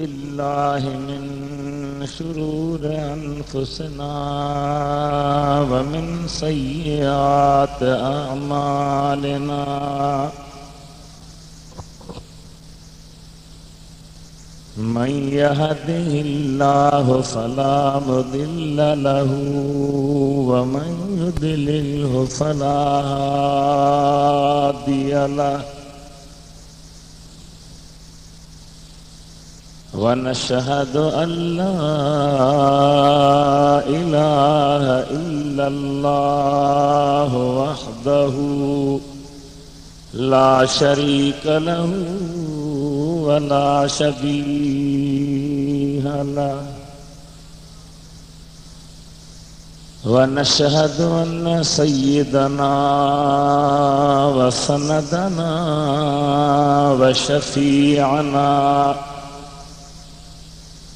बिल्लाहि मिन शुरूर अनफुसिना व मिन सय्यिआत अअमालिना मन यहदिहिल्लाहु फला मुदिल्ल लहू व मन युद्लिल्हु फला हादिय लहु वनशहदु अल्ला इलाहा इल्लल्लाह वहदहु ला शरीक लहू वला शबीहा लहु वनशहदु अन्न सय्यदना व सनदना व शफीअना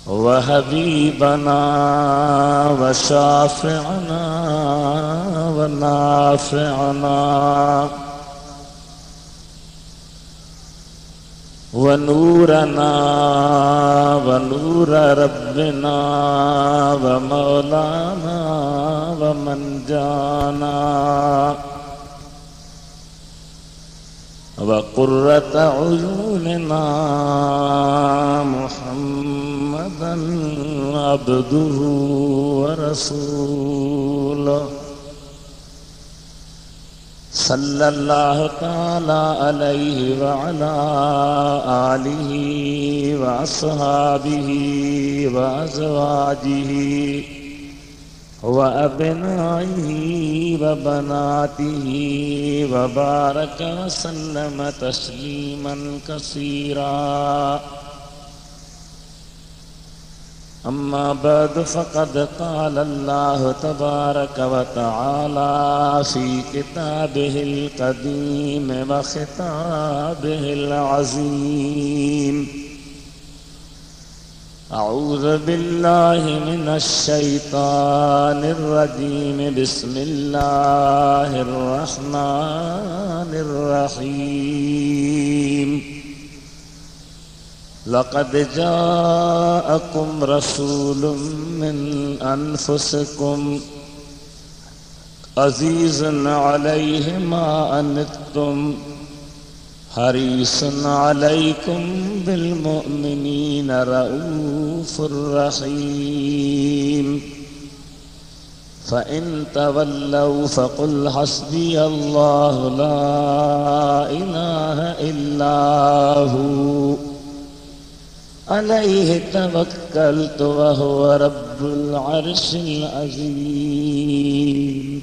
व हबीबना व शाफ़िअना व नाफ़िअना व नूरना व नूर रब्बिना व मौलाना व मनजाना व क़ुर्रत अयूनिना मुहम्मदन अब्दुहु व रसूलुहु सल्लल्लाहु तआला अलैहि व अला आलिहि व अस्हाबिहि व अज़वाजिहि व अबनाइहि व बनातिहि व बारक व सल्लम तस्लीमन कसीरा अम्मा बाद फ़क़द क़ाल अल्लाहु तबारक व तआला फ़ी किताबिहिल क़दीम व ख़िताबिहिल अज़ीम अऊज़ु बिल्लाहि मिनश शैतानिर रजीम बिस्मिल्लाहिर रहमानिर रहीम लक़द जाअकुम रसूलुम मिन अनफुसिकुम अज़ीज़ुन अलैहि मा अनित्तुम हरीसुन अलैकुम बिल मुअमिनीन रऊफ़ुर रहीम फ़इन तवल्लौ फ़क़ुल हस्बियल्लाहु ला इलाहा इल्ला हू अलैहि तवक्कलतु व हुवा रब्बुल अर्शिल अज़ीम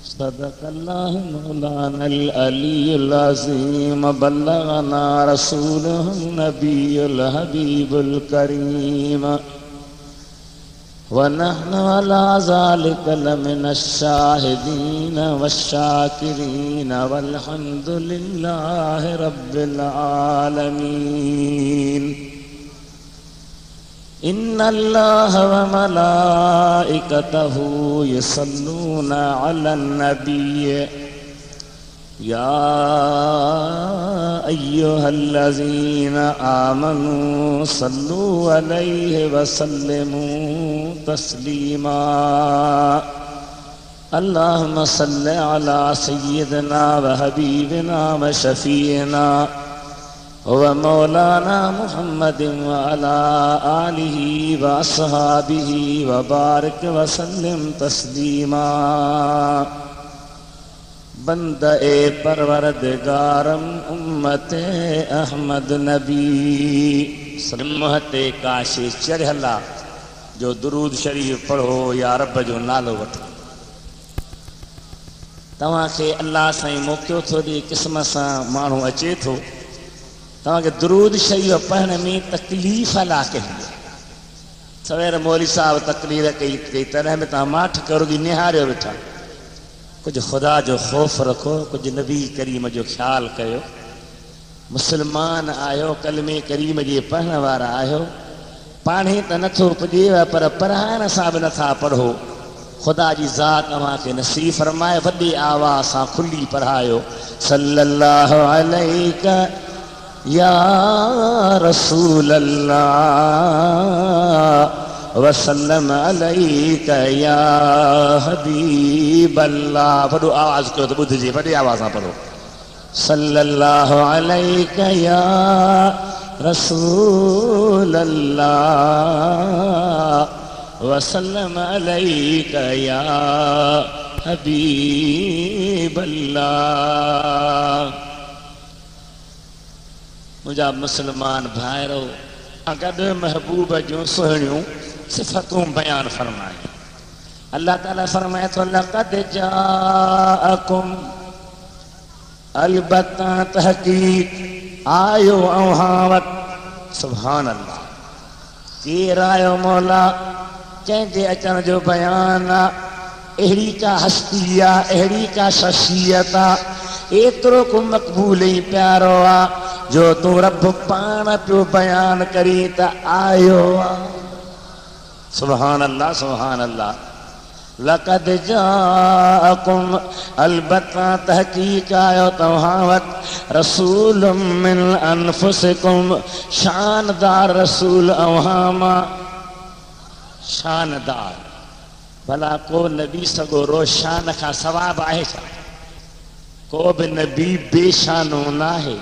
सदक़ल्लाहु मौलानल अलीयुल अज़ीम बल्लगना रसूलुहुन नबियुल हबीबुल करीम व नहनु अला ज़ालिका लमिनश शाहिदीन वश्शाकिरीन वल्हम्दुलिल्लाहि रब्बिल आलमीन इन्नल्लाह व मलाइकतहु युसल्लूना अलन नबिय्य या अय्युहल्लज़ीना आमनू सल्लू अलैहि व सल्लिमू तस्लीमा अल्लाहुम्मा सल्लि अला सय्यिदिना व हबीबिना व शफीइना व मौलाना मुहम्मदिन व अला आलिहि व अस्हाबिहि व बारिक व सल्लिम तस्लीमा बंदे परवरदिगारम उम्मते अहमद नबी सम्मते काशे चढ़ला जो दुरूद शरीफ पढ़ो या रब जो नालो वठो तव्हां खे अल्लाह साईं मौक़ो थो ॾे क़िस्म सां माण्हू अचे थो तव्हां खे दुरूद शरीफ पढ़ण में तकलीफ़ ला कई सवेर मौलवी साहब तकरीर कई तॾहिं बि तव्हां माठ करो की निहारियो वेठा कुछ खुदा जो खौफ रखो कुछ नबी करीम जो ख्याल कयो मुसलमान आयो कलमे करीम जे पढ़ण वारा आयो पाणे त नथो पुॼेव पर पढ़ाइण सां बि नथा पढ़ो खुदा जी ज़ात अव्हां खे नसीब फरमाए वॾी आवाज़ सां खुली पढ़ायो सल्लल्लाहु अलैका या रसूल अल्लाह वसल्लम अलैका या हबीब अल्लाह। वॾो आवाज़ कयो त ॿुधिजे, वॾी आवाज़ सां पढ़ो। सल्लल्लाहु अलैका या रसूल अल्लाह वसल्लम अलैका या हबीब अल्लाह। मुझा मुसलमान भाइरो, गॾु महबूब जूं सुहिणियूं सिफ़तूं बयान फरमाए। अल्लाह ताला फरमाए थो लक़द जाअकुम, अलबत्ता तहक़ीक़ आयो अव्हां वटि। सुभान अल्लाह। केरु आयो मौला, कंहिंजे अचण जो बयान आहे। अहिड़ी का हस्ती आहे, अहिड़ी का शख़्सियत आहे, एतिरो को मक़बूल ऐं प्यारो आहे जो तूं रब पाण पियो बयान करी त आयो आहे। सुभान अल्लाह, सुभान अल्लाह। लक़द जाअकुम, अलबत्ता तहक़ीक़ आयो तव्हां वटि, रसूलुम मिन अनफुसिकुम, शानदार रसूल अव्हां मां। शानदार, भला को नबी सगो रोशान खां सवाब आहे छा? को बि नबी बेशानो न आहे।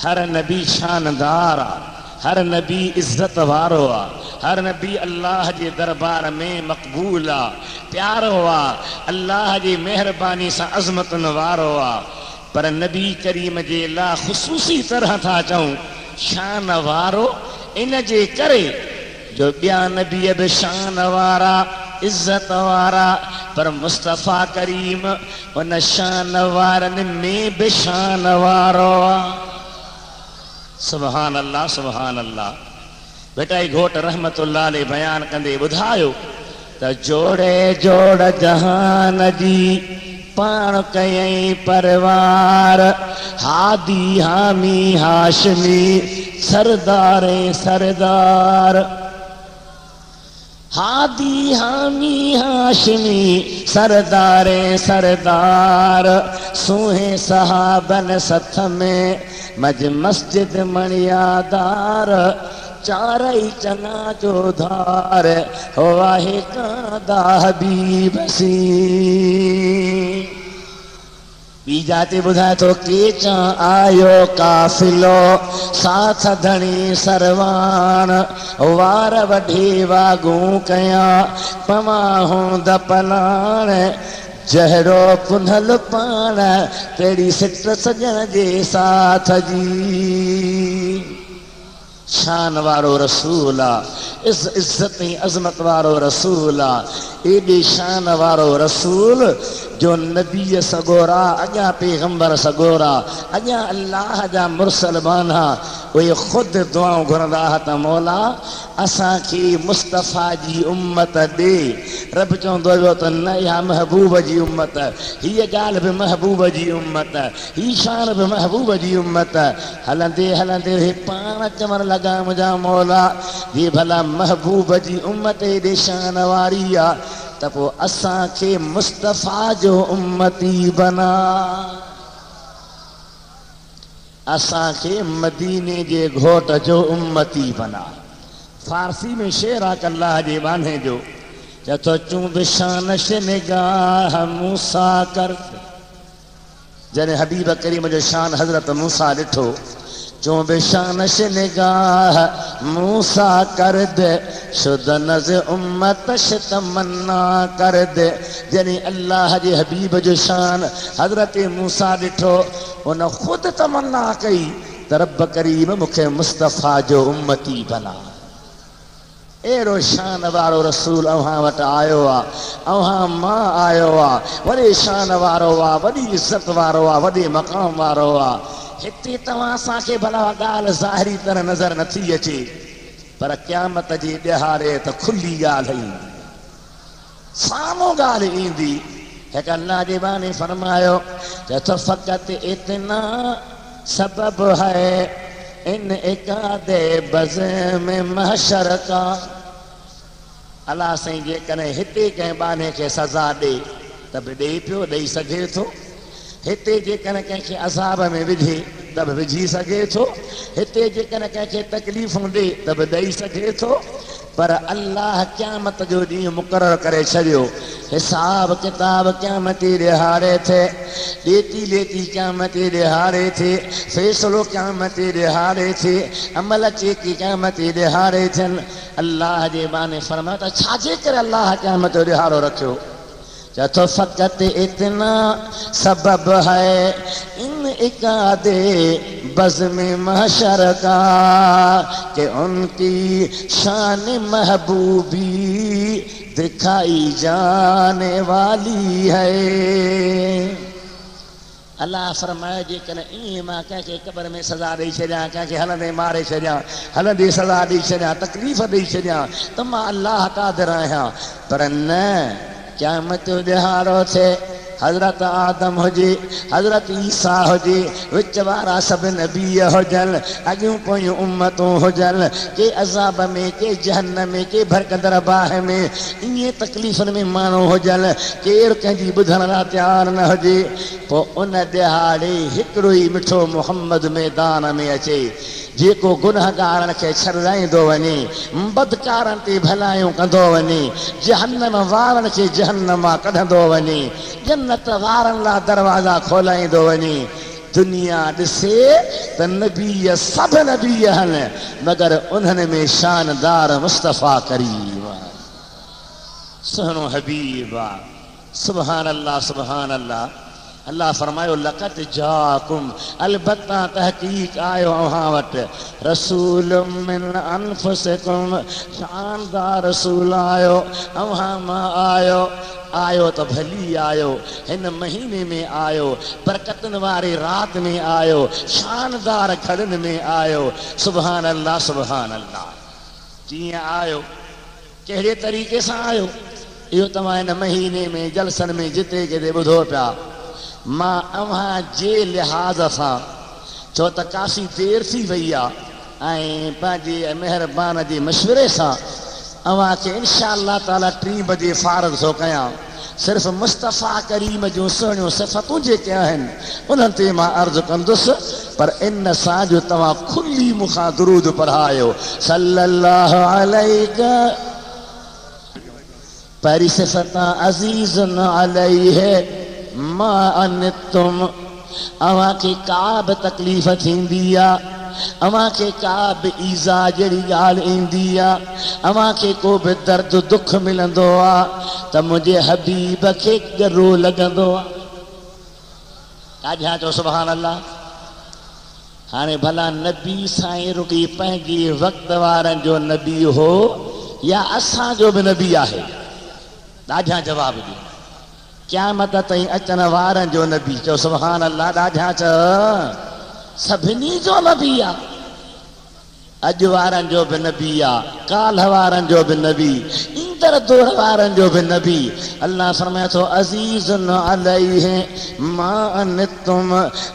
हर नबी शानदार आहे, हर नबी इज़्ज़त वारो आहे, हर नबी अल्लाह जे दरबार में मक़बूल आहे, प्यारो आहे, अल्लाह जी महिरबानी सां अज़मतुनि वारो आहे। पर नबी करीम जे लाइ ख़ुसूसी तरह था चऊं शान वारो, इन जे करे जो ॿिया नबी बि शान वारा, इज़्ज़त वारा, पर मुस्तफ़ा करीम उन शान वारनि में बि शान वारो आहे। सुभान अल्लाह, सुभान अल्लाह। बेटा ई घोट रहमतुल्लाह अलैह बयान कंदे ॿुधायो त जोड़े जोड़ जहान जी पाण कयई परवार, हादी हामी हाशमी सरदारे सरदार। हादी हामी हाशमी सरदारे सरदार, सूहे सहाबन सथ में मज मस्जिद मणियादार, चारई चना जो धार हो आहे कांदा हबीब सी। ॿी जाते ॿुधाए थो केचा आयो काफ़िलो, साथ धणी सरवान, वार वढे वागूं कयां पवां हूंद पलाण, जहिड़ो पुनल पाण तहिड़ी सिट सजण जे साथ जी। शान वारो रसूल आहे, इज़्ज़त ऐं अज़मत वारो रसूल आहे। एॾे शान वारो रसूल जो नबीअ सगोरा, अॻियां पैगंबर सगोरा, अॻियां अल्लाह जा मुरसल बाना, उहे ख़ुदि दुआऊं घुरंदा हुआ त मौला असांखे मुस्तफ़ा जी उम्मत ॾे। रब चवंदो हुयो त न इहा महबूब जी उम्मत, हीअ ॻाल्हि बि महबूब जी उम्मत, हीअ शान बि महबूब जी उम्मत। हलंदे हलंदे हे पाण चवणु लॻा मुंहिंजा मौला जी भला महबूब जी उम्मत एॾे शान वारी आहे त पोइ असांखे मुस्तफ़ा जो उम्मती बना, असांखे मदीने जे घोट जो उम्मती बना। फारसी में शेर आहे अल्लाह जे बाने जो, चए थो चूं बिशानश निगाह मूसा कर। जॾहिं हबीब करीम जो शान हज़रत मूसा ॾिठो, चूं बिशानश निगाह मूसा कर दे, शुदन से उम्मतश तमन्ना कर दे। जॾहिं अल्लाह जे हबीब जो शान हज़रत मूसा ॾिठो, उन ख़ुदि तमन्ना कई त रब करीम मूंखे मुस्तफ़ा जो उम्मती बना। अहिड़ो शान वारो रसूल अव्हां वटि आयो आहे, अव्हां मां आयो आहे, वॾे शान वारो आहे, वॾी इज़त वारो आहे, वॾे मक़ाम वारो आहे। हिते तव्हां असांखे भला ॻाल्हि ज़ाहिरी तरह नज़र नथी अचे, पर क़यामत जे ॾिहाड़े त खुली ॻाल्हि ईंदी, साम्हूं ॻाल्हि ईंदी। हिकु अल्लाह जे बानी फरमायो त फ़क़त इतना सबब है इन एकादे बज़ में महशर का। अलाह साईं जेकॾहिं हिते कंहिं बाने खे सज़ा ॾे त बि ॾेई पियो, ॾेई सघे थो। हिते जेकॾहिं कंहिंखे अज़ाब में विझे त बि विझी सघे थो, हिते जेकॾहिं कंहिंखे तकलीफ़ूं ॾे त बि ॾेई सघे थो, पर अल्लाह क़यामत जो ॾींहुं मुक़ररु करे छॾियो। हिसाब किताब क़यामत ॾिहारे थे, ॾेती लेती क़यामत ॾिहारे थे, फ़ैसिलो क़यामत ॾिहारे थे, अमल चेकी क़यामत ॾिहारे थियनि। अल्लाह जे बाने फरमायो त छाजे करे अल्लाह क़यामत जो ॾिहारो रखियो? चथो फ़क़त इतना सबब है इन इकादे बज़्म महशर का कि उनकी शान महबूबी दिखाई जाने वाली है। अल्लाह फरमाए जेकॾहिं ईअं मां कंहिंखे क़बर में सज़ा ॾेई छॾियां, कंहिंखे हलंदे मारे छॾियां, हलंदे सज़ा ॾेई छॾियां, तकलीफ़ ॾेई छॾियां, त मां अल्लाह क़ादिर आहियां। पर न, क़यामत जो ॾिहाड़ो थिए, हज़रत आदम हुजे, हज़रत ईसा हुजे, विच वारा सभु नबी हुजनि, अॻियूं पोयूं उम्मतूं हुजनि, के अज़ाब में, के जहन्नम में, के भरकंदड़ बाहि में, ईअं तकलीफ़ुनि में माण्हू हुजनि, केरु कंहिंजी ॿुधण लाइ तयारु न हुजे, पोइ उन ॾिहाड़े हिकिड़ो ई मिठो मुहम्मद मैदान में अचे, जेको गुनहगारनि खे छॾाईंदो वञे, बदकारनि ते भलायूं कंदो वञे, जहन्नम वारनि खे जहन्नम मां कढंदो वञे, जन्नत वारनि लाइ दरवाज़ा खोलाईंदो वञे। दुनिया ॾिसे त नबी सभु नबी आहिनि, मगर उन्हनि में शानदार मुस्तफ़ा करीम सुहिणो हबीब आहे। सुभान अल्लाह, सुभान अल्लाह। अल्लाह फरमायो लक़द जाकुम, अलबत्ता तहक़ीक़ आयो अव्हां वटि, रसूलुम मिन अनफुसिकुम, शानदार रसूल आयो अव्हां मां आयो। आयो त भली आयो, हिन महीने में आयो, बरकतुनि वारी राति में आयो, शानदार घड़नि में आयो। सुभान अल्लाह, सुभान अल्लाह। कीअं आयो, कहिड़े तरीक़े सां आयो, इहो तव्हां हिन महीने में जलसनि में जिते किथे ॿुधो पिया। मां अव्हां जे लिहाज़ सां, छो त काफ़ी देरि थी वई आहे, ऐं पंहिंजे महिरबान जे मशवरे सां अव्हां खे इंशा अल्लाह ताला 3 बजे फारग थो कयां। सिर्फ़ु मुस्तफ़ा करीम जूं सुहिणियूं सिफ़तूं जेके आहिनि उन्हनि ते मां अर्ज़ु कंदुसि, पर इन सां जो तव्हां खुली मूंखां दुरूद पढ़ायो सल्लल्लाहु अलैहि। पहिरीं सिफ़त अज़ीज़ुन अलैहि मा अनितुम, अव्हां खे का बि तकलीफ़ थींदी आहे, अव्हां खे का बि ईज़ा जहिड़ी ॻाल्हि ईंदी आहे, अव्हां खे को बि दर्द दुख मिलंदो आहे, त मुंहिंजे हबीब खे ॻरो लॻंदो आहे। ॾाढा चओ सुभान अल्लाह। हाणे भला नबी साईं रुॻी पंहिंजे वक़्त वारनि जो नबी हो या असांजो बि नबी आहे? ॾाढा जवाब ॾियो। क़यामत ताईं अचण वारनि जो नबी, चओ सुभान अल्लाह। ॾाढा चओ सभिनी जो नबी आहे, अॼु वारनि जो बि नबी आहे, काल्ह वारनि जो बि नबी, ईंदड़ दौर वारनि जो बि नबी। अल्लाह फरमाए थो अज़ीज़ुन अलैहि मा अनितुम,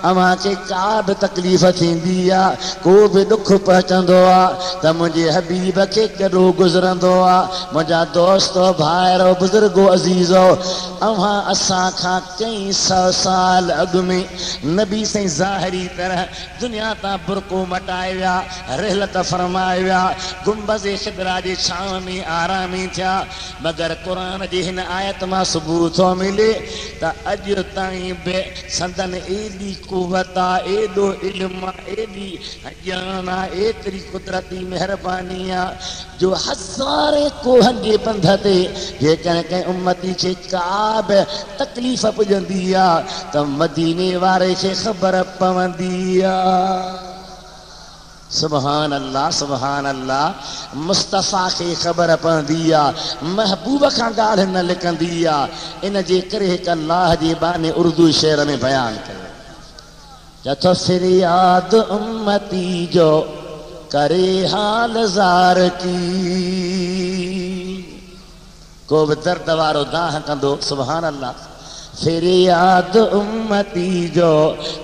अव्हां खे का बि तकलीफ़ थींदी आहे, को बि ॾुख पहुचंदो आहे, त मुंहिंजे हबीब खे कहिड़ो गुज़रंदो आहे। मुंहिंजा दोस्तो भाइरो बुज़ुर्गो अज़ीज़ो, अव्हां असां खां कई 100 साल अॻु में नबी साईं ज़ाहिरी तरह दुनिया तां बुरको मटाए विया, रहलत फरमाए विया, गुंबज़ ख़िदरा जे छांव में आरामी थिया, मगर क़ुरान जी हिन आयत मां सबूत थो मिले त अॼु ताईं बि संदन एॾी कुवत आहे, एॾो इल्म आहे, एॾी ॼाण आहे, एतिरी कुदरती महिरबानी आहे, जो हज़ारे कोहनि जे पंध ते जेकॾहिं कंहिं उम्मती खे का बि तकलीफ़ पुॼंदी आहे त मदीने वारे खे ख़बर पवंदी आहे। सुभान अल्लाह, सुभान अल्लाह। मुस्तफ़ा खे ख़बर पवंदी आहे, महबूब खां ॻाल्हि न लिकंदी आहे। इन जे करे हिकु अल्लाह जे बाने उर्दू शेर में बयानु कयो, चथो फ़रियाद उम्मती जो करे हाल ज़ार की, को बि दर्द वारो दाह कंदो, सुभान अल्लाह। फ़रियाद उम्मती जो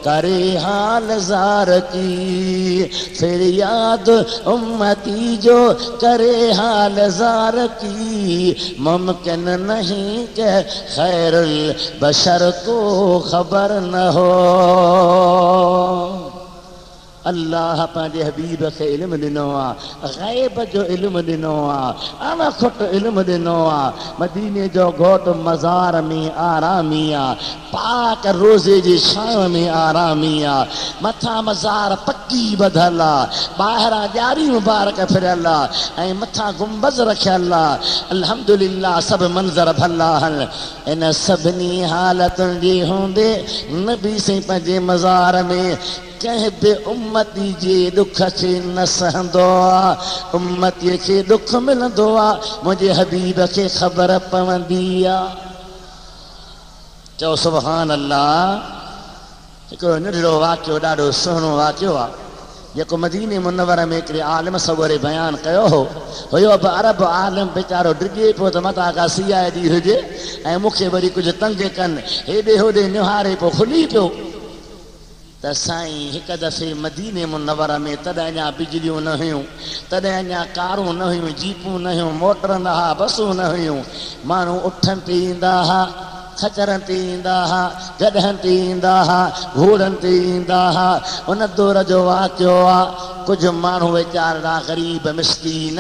करे हाल ज़ार की, फ़रियाद उम्मती जो करे हाल ज़ार की, मुमकिन नहीं कि खैरुल बशर को खबर न हो। अल्लाह पंहिंजे हबीब खे इल्मु ॾिनो आहे, ग़ैब जो इल्मु ॾिनो आहे, अणखुट इल्मु ॾिनो आहे। मदीने जो घोटु मज़ार में आरामी आहे, पाक रोज़े जी छांव में आरामी आहे, मथां मज़ार पकी ॿधल आहे, ॿाहिरां ॾियारी मुबारक फिरियल आहे ऐं मथां गुंबज़ रखियल आहे। अल्हम्दुलिल्लाह सभु मंज़र भला आहिनि। इन सभिनी हालतुनि जे हूंदे नबी साईं पंहिंजे मज़ार में कंहिं बि उम्मती जे दुख खे न सहंदो आहे। उम्मतीअ खे दुख मिलंदो आहे, मुंहिंजे हबीब खे ख़बर पवंदी आहे। चओ सुभान अल्लाह। हिकिड़ो नंढड़ो वाक़ियो, ॾाढो सुहिणो वाक़ियो आहे, जेको मदीने मुनव्वर में हिकिड़े आलिम सवरे बयानु कयो हुयो। बि अरब आलिम वीचारो डिॼे पियो त मथां का सीआईडी हुजे ऐं मूंखे वरी कुझु तंग कनि, हेॾे होॾे निहारे पियो, खुली पियो त साईं हिकु दफ़े मदीने मुनव्वर में तॾहिं अञा बिजलियूं न हुयूं, तॾहिं अञा कारूं न हुयूं, जीपूं न हुयूं, मोटर न हुआ, बसूं न हुयूं। माण्हू उठनि ते ईंदा हुआ, खचरनि ते ईंदा हुआ, गॾहनि ते ईंदा हुआ, घोड़नि ते ईंदा हुआ। उन दौर जो वाक़ियो आहे, कुझु माण्हू वीचारा ग़रीब मिस्कीन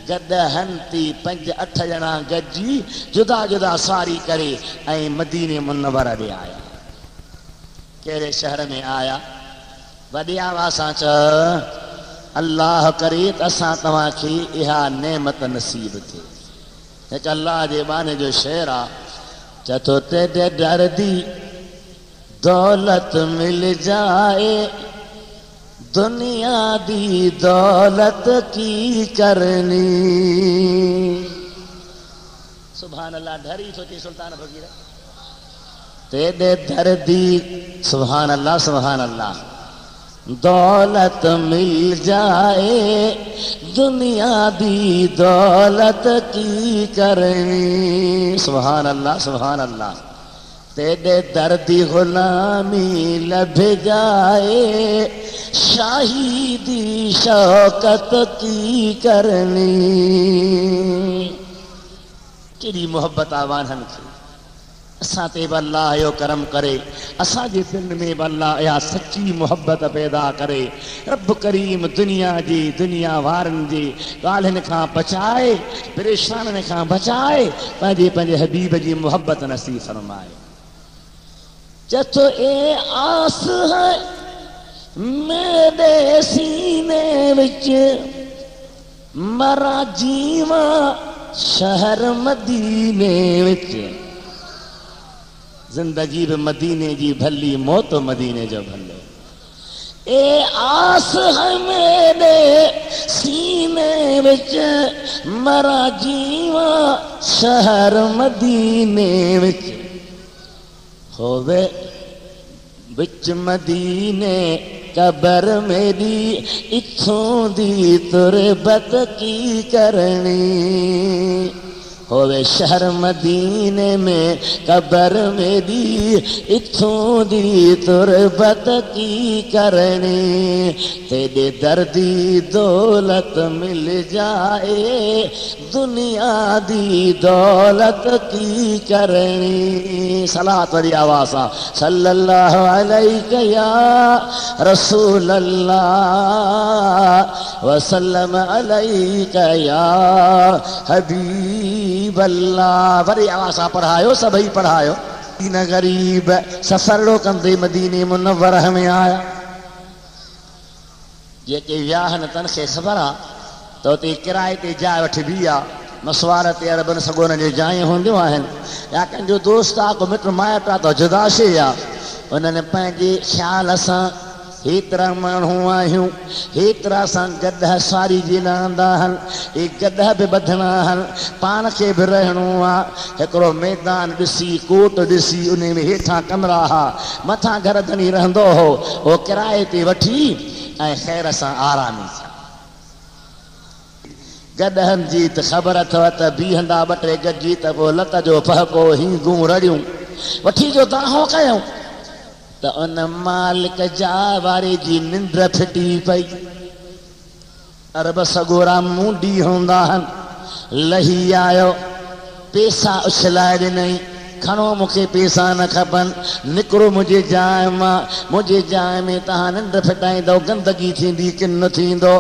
गॾहनि ते 5-8 ॼणा गॾिजी जुदा जुदा सवारी करे ऐं मदीने मुनव्वर ॾे आया। कहिड़े शहर में आया? वॾी आवाज़ सां चओ, अल्लाह करे त असां तव्हांखे इहा नेमत नसीब थिए। हिकु अल्लाह जे बाने जो शेर आहे, चथो तेरे दर्दी दौलत मिल जाए, दुनिया दी दौलत की करनी। सुभान अल्लाह। ढरी सोची सुल्तान फकीर तेरे दर्दी, सुभान अल्लाह सुभान अल्लाह, दौलत मिल जाए, दुनिया दी दौलत की करनी। सुभान अल्लाह सुभान अल्लाह। तेरे दर्दी गुलामी लभ जाए, शाही दी शौकत की करनी। केड़ी मोहब्बत आवाननि खे। असां ते बि अल्लाह जो करम करे, असांजे दिलि में बि अल्लाह इहा सची मोहब्बत पैदा करे। रब करीम दुनिया जी, दुनिया वारनि जी ॻाल्हियुनि खां बचाए, परेशाननि खां बचाए, पंहिंजे पंहिंजे हबीब जी मोहब्बत नसीब फरमाए। चथो ए आस है मेरे सीने विच, मरा जीवा शहर मदीने विच। जिंदगी भी मदीने जी भली, मौत मदीने जो भलो। ए आस है मेरे सीने विच, मरा जीवा शहर मदीने विच। होवे बिच मदीने कबर मेरी, इथों दी तुरबत की करनी। होवे शहर मदीने में कबर मेरी, इथों दी तुरबत की करनी। तेरे दर्दी दौलत मिल जाए, दुनिया दी दौलत की करनी। सलात वाली आवाज़ आ, सल्लल्लाहु अलैहि या रसूल अल्लाह वसल्लम अलैका या हबीब अल्लाह। वरी आवाज़ सां पढ़ायो, सभई पढ़ायो। न गरीब सफ़र कंदे मदीने मुनव्वर में आया। जेके वियाहनि तन खे ख़बर आहे त उते किराए ते जाइ वठिबी आहे, मसवार ते अरबनि सगोरनि जी जाइ हूंदियूं आहिनि, या कंहिंजो दोस्त आहे, को मिट माइट आहे, त जुदाशे आहे। उन्हनि पंहिंजे ख़्याल सां हेतिरा माण्हू आहियूं, हेतिरा सां गॾ सवारी जी लहंदा आहिनि, हे गॾ बि ॿधणा आहिनि, पाण खे बि रहणो आहे। हिकिड़ो मैदान ॾिसी, कोट ॾिसी, उन में हेठां कमरा हुआ, मथां घर धनी रहंदो हो, उहो किराए ते वठी ऐं ख़ैर सां आरामी सां। गॾहनि जी त ख़बर अथव त बीहंदा 2-3 गॾिजी त पोइ लत जो फहको हींगूं रड़ियूं वठी जो दाहो कयूं त उन मालिक जा वारे जी निंड फिटी पई। अरब सगोरा मूंडी हूंदा आहिनि, लही आयो, पैसा उछलाए ॾिनई, खणो मूंखे पैसा न खपनि निकिरो मुंहिंजे जाइ में तव्हां निंड फिटाईंदो गंदगी थींदी कि न थींदो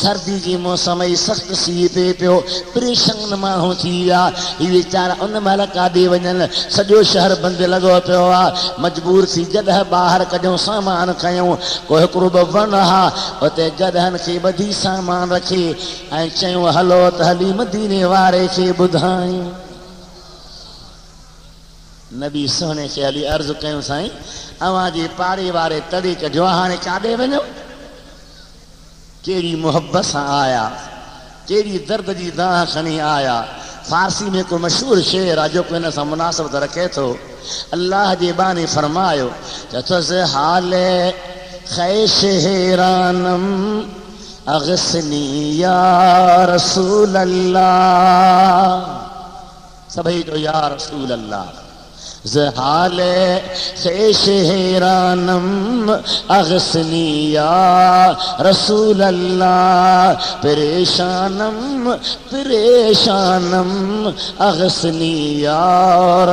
सर्दी जी मौसम ई सख़्तु सीउ पए पियो परेशान माण्हू थी विया ही वीचारा उन महिल काॾे वञनि सॼो शहर बंदि लॻो पियो आहे मजबूर थी जॾहिं ॿाहिरि कढियूं सामान खयूं को हिकिड़ो ॿ वण हा उते गॾहनि खे ॿधी सामान रखी ऐं चयूं हलो त हली मदीने वारे खे ॿुधायूं नबी सोने खे हली अर्ज़ कयूं साईं अव्हां जे पाड़े वारे तड़े कढियो हाणे काॾे वञो कहिड़ी मुहबत सां आया कहिड़ी दर्द जी दाह खणी आया फारसी में को मशहूर शेर आहे जेको हिन सां मुनासिबत रखे थो अल्लाह जे बानी फरमायो त हाले खैश हैरानम अगसनी या रसूल अल्लाह सभई जो या रसूल अल्लाह ज़हाले खैश हैरानम अगसनी या रसूल अल्लाह परेशानम अगसनी या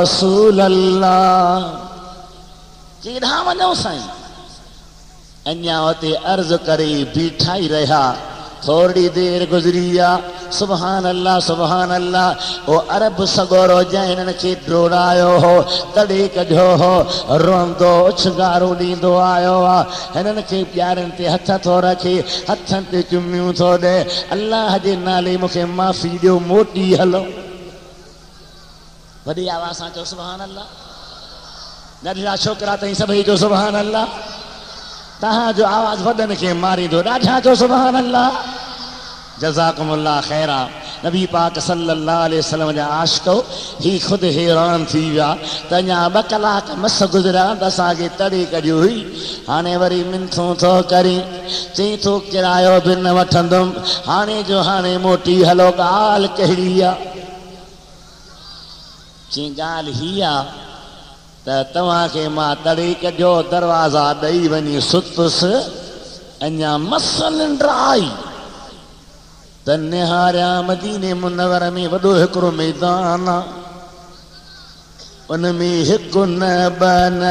रसूल अल्लाह केॾां वञूं साईं अञा उते अर्ज़ करे बीठा ई रहिया थोड़ी देर गुज़री आहे सुभान अल्लाह ओ अरब सगोरो जंहिं हिननि खे डोड़ायो हो तड़े कढियो हो रोंदो उछगारो ॾींदो आयो आहे हिननि खे प्यारनि ते हथ थो रखे हथनि ते चुमियूं थो ॾे अल्लाह जे नाले मूंखे माफ़ी ॾियो मोटी हलो वॾी आवाज़ सां चओ सुभान अल्लाह नंढड़ा छोकिरा ताईं सभई जो सुभान अल्लाह तव्हांजो आवाज़ वॾनि खे मारींदो ॾाढा जो सुभान अल्लाह जज़ाकुमुल्लाह खैरा नबी पाक सल्लल्लाहु अलैहि वसल्लम जा आशिक़ो ही ख़ुदि हैरान थी विया त अञा 2 कलाक मस गुज़रिया त असांखे तड़े कढी हुई हाणे वरी मिनथूं थो करी चई थो किरायो बि न वठंदुमि हाणे जो हाणे मोटी हलो ॻाल्हि कहिड़ी आहे चई ॻाल्हि हीअ आहे त तव्हांखे मां तड़े कढियो दरवाज़ा ॾेई वञी सुतुसि अञा मस निंड आई त निहारिया मदीने मुनवर में वॾो हिकिड़ो मैदान आहे उन में हिकु न ॿ न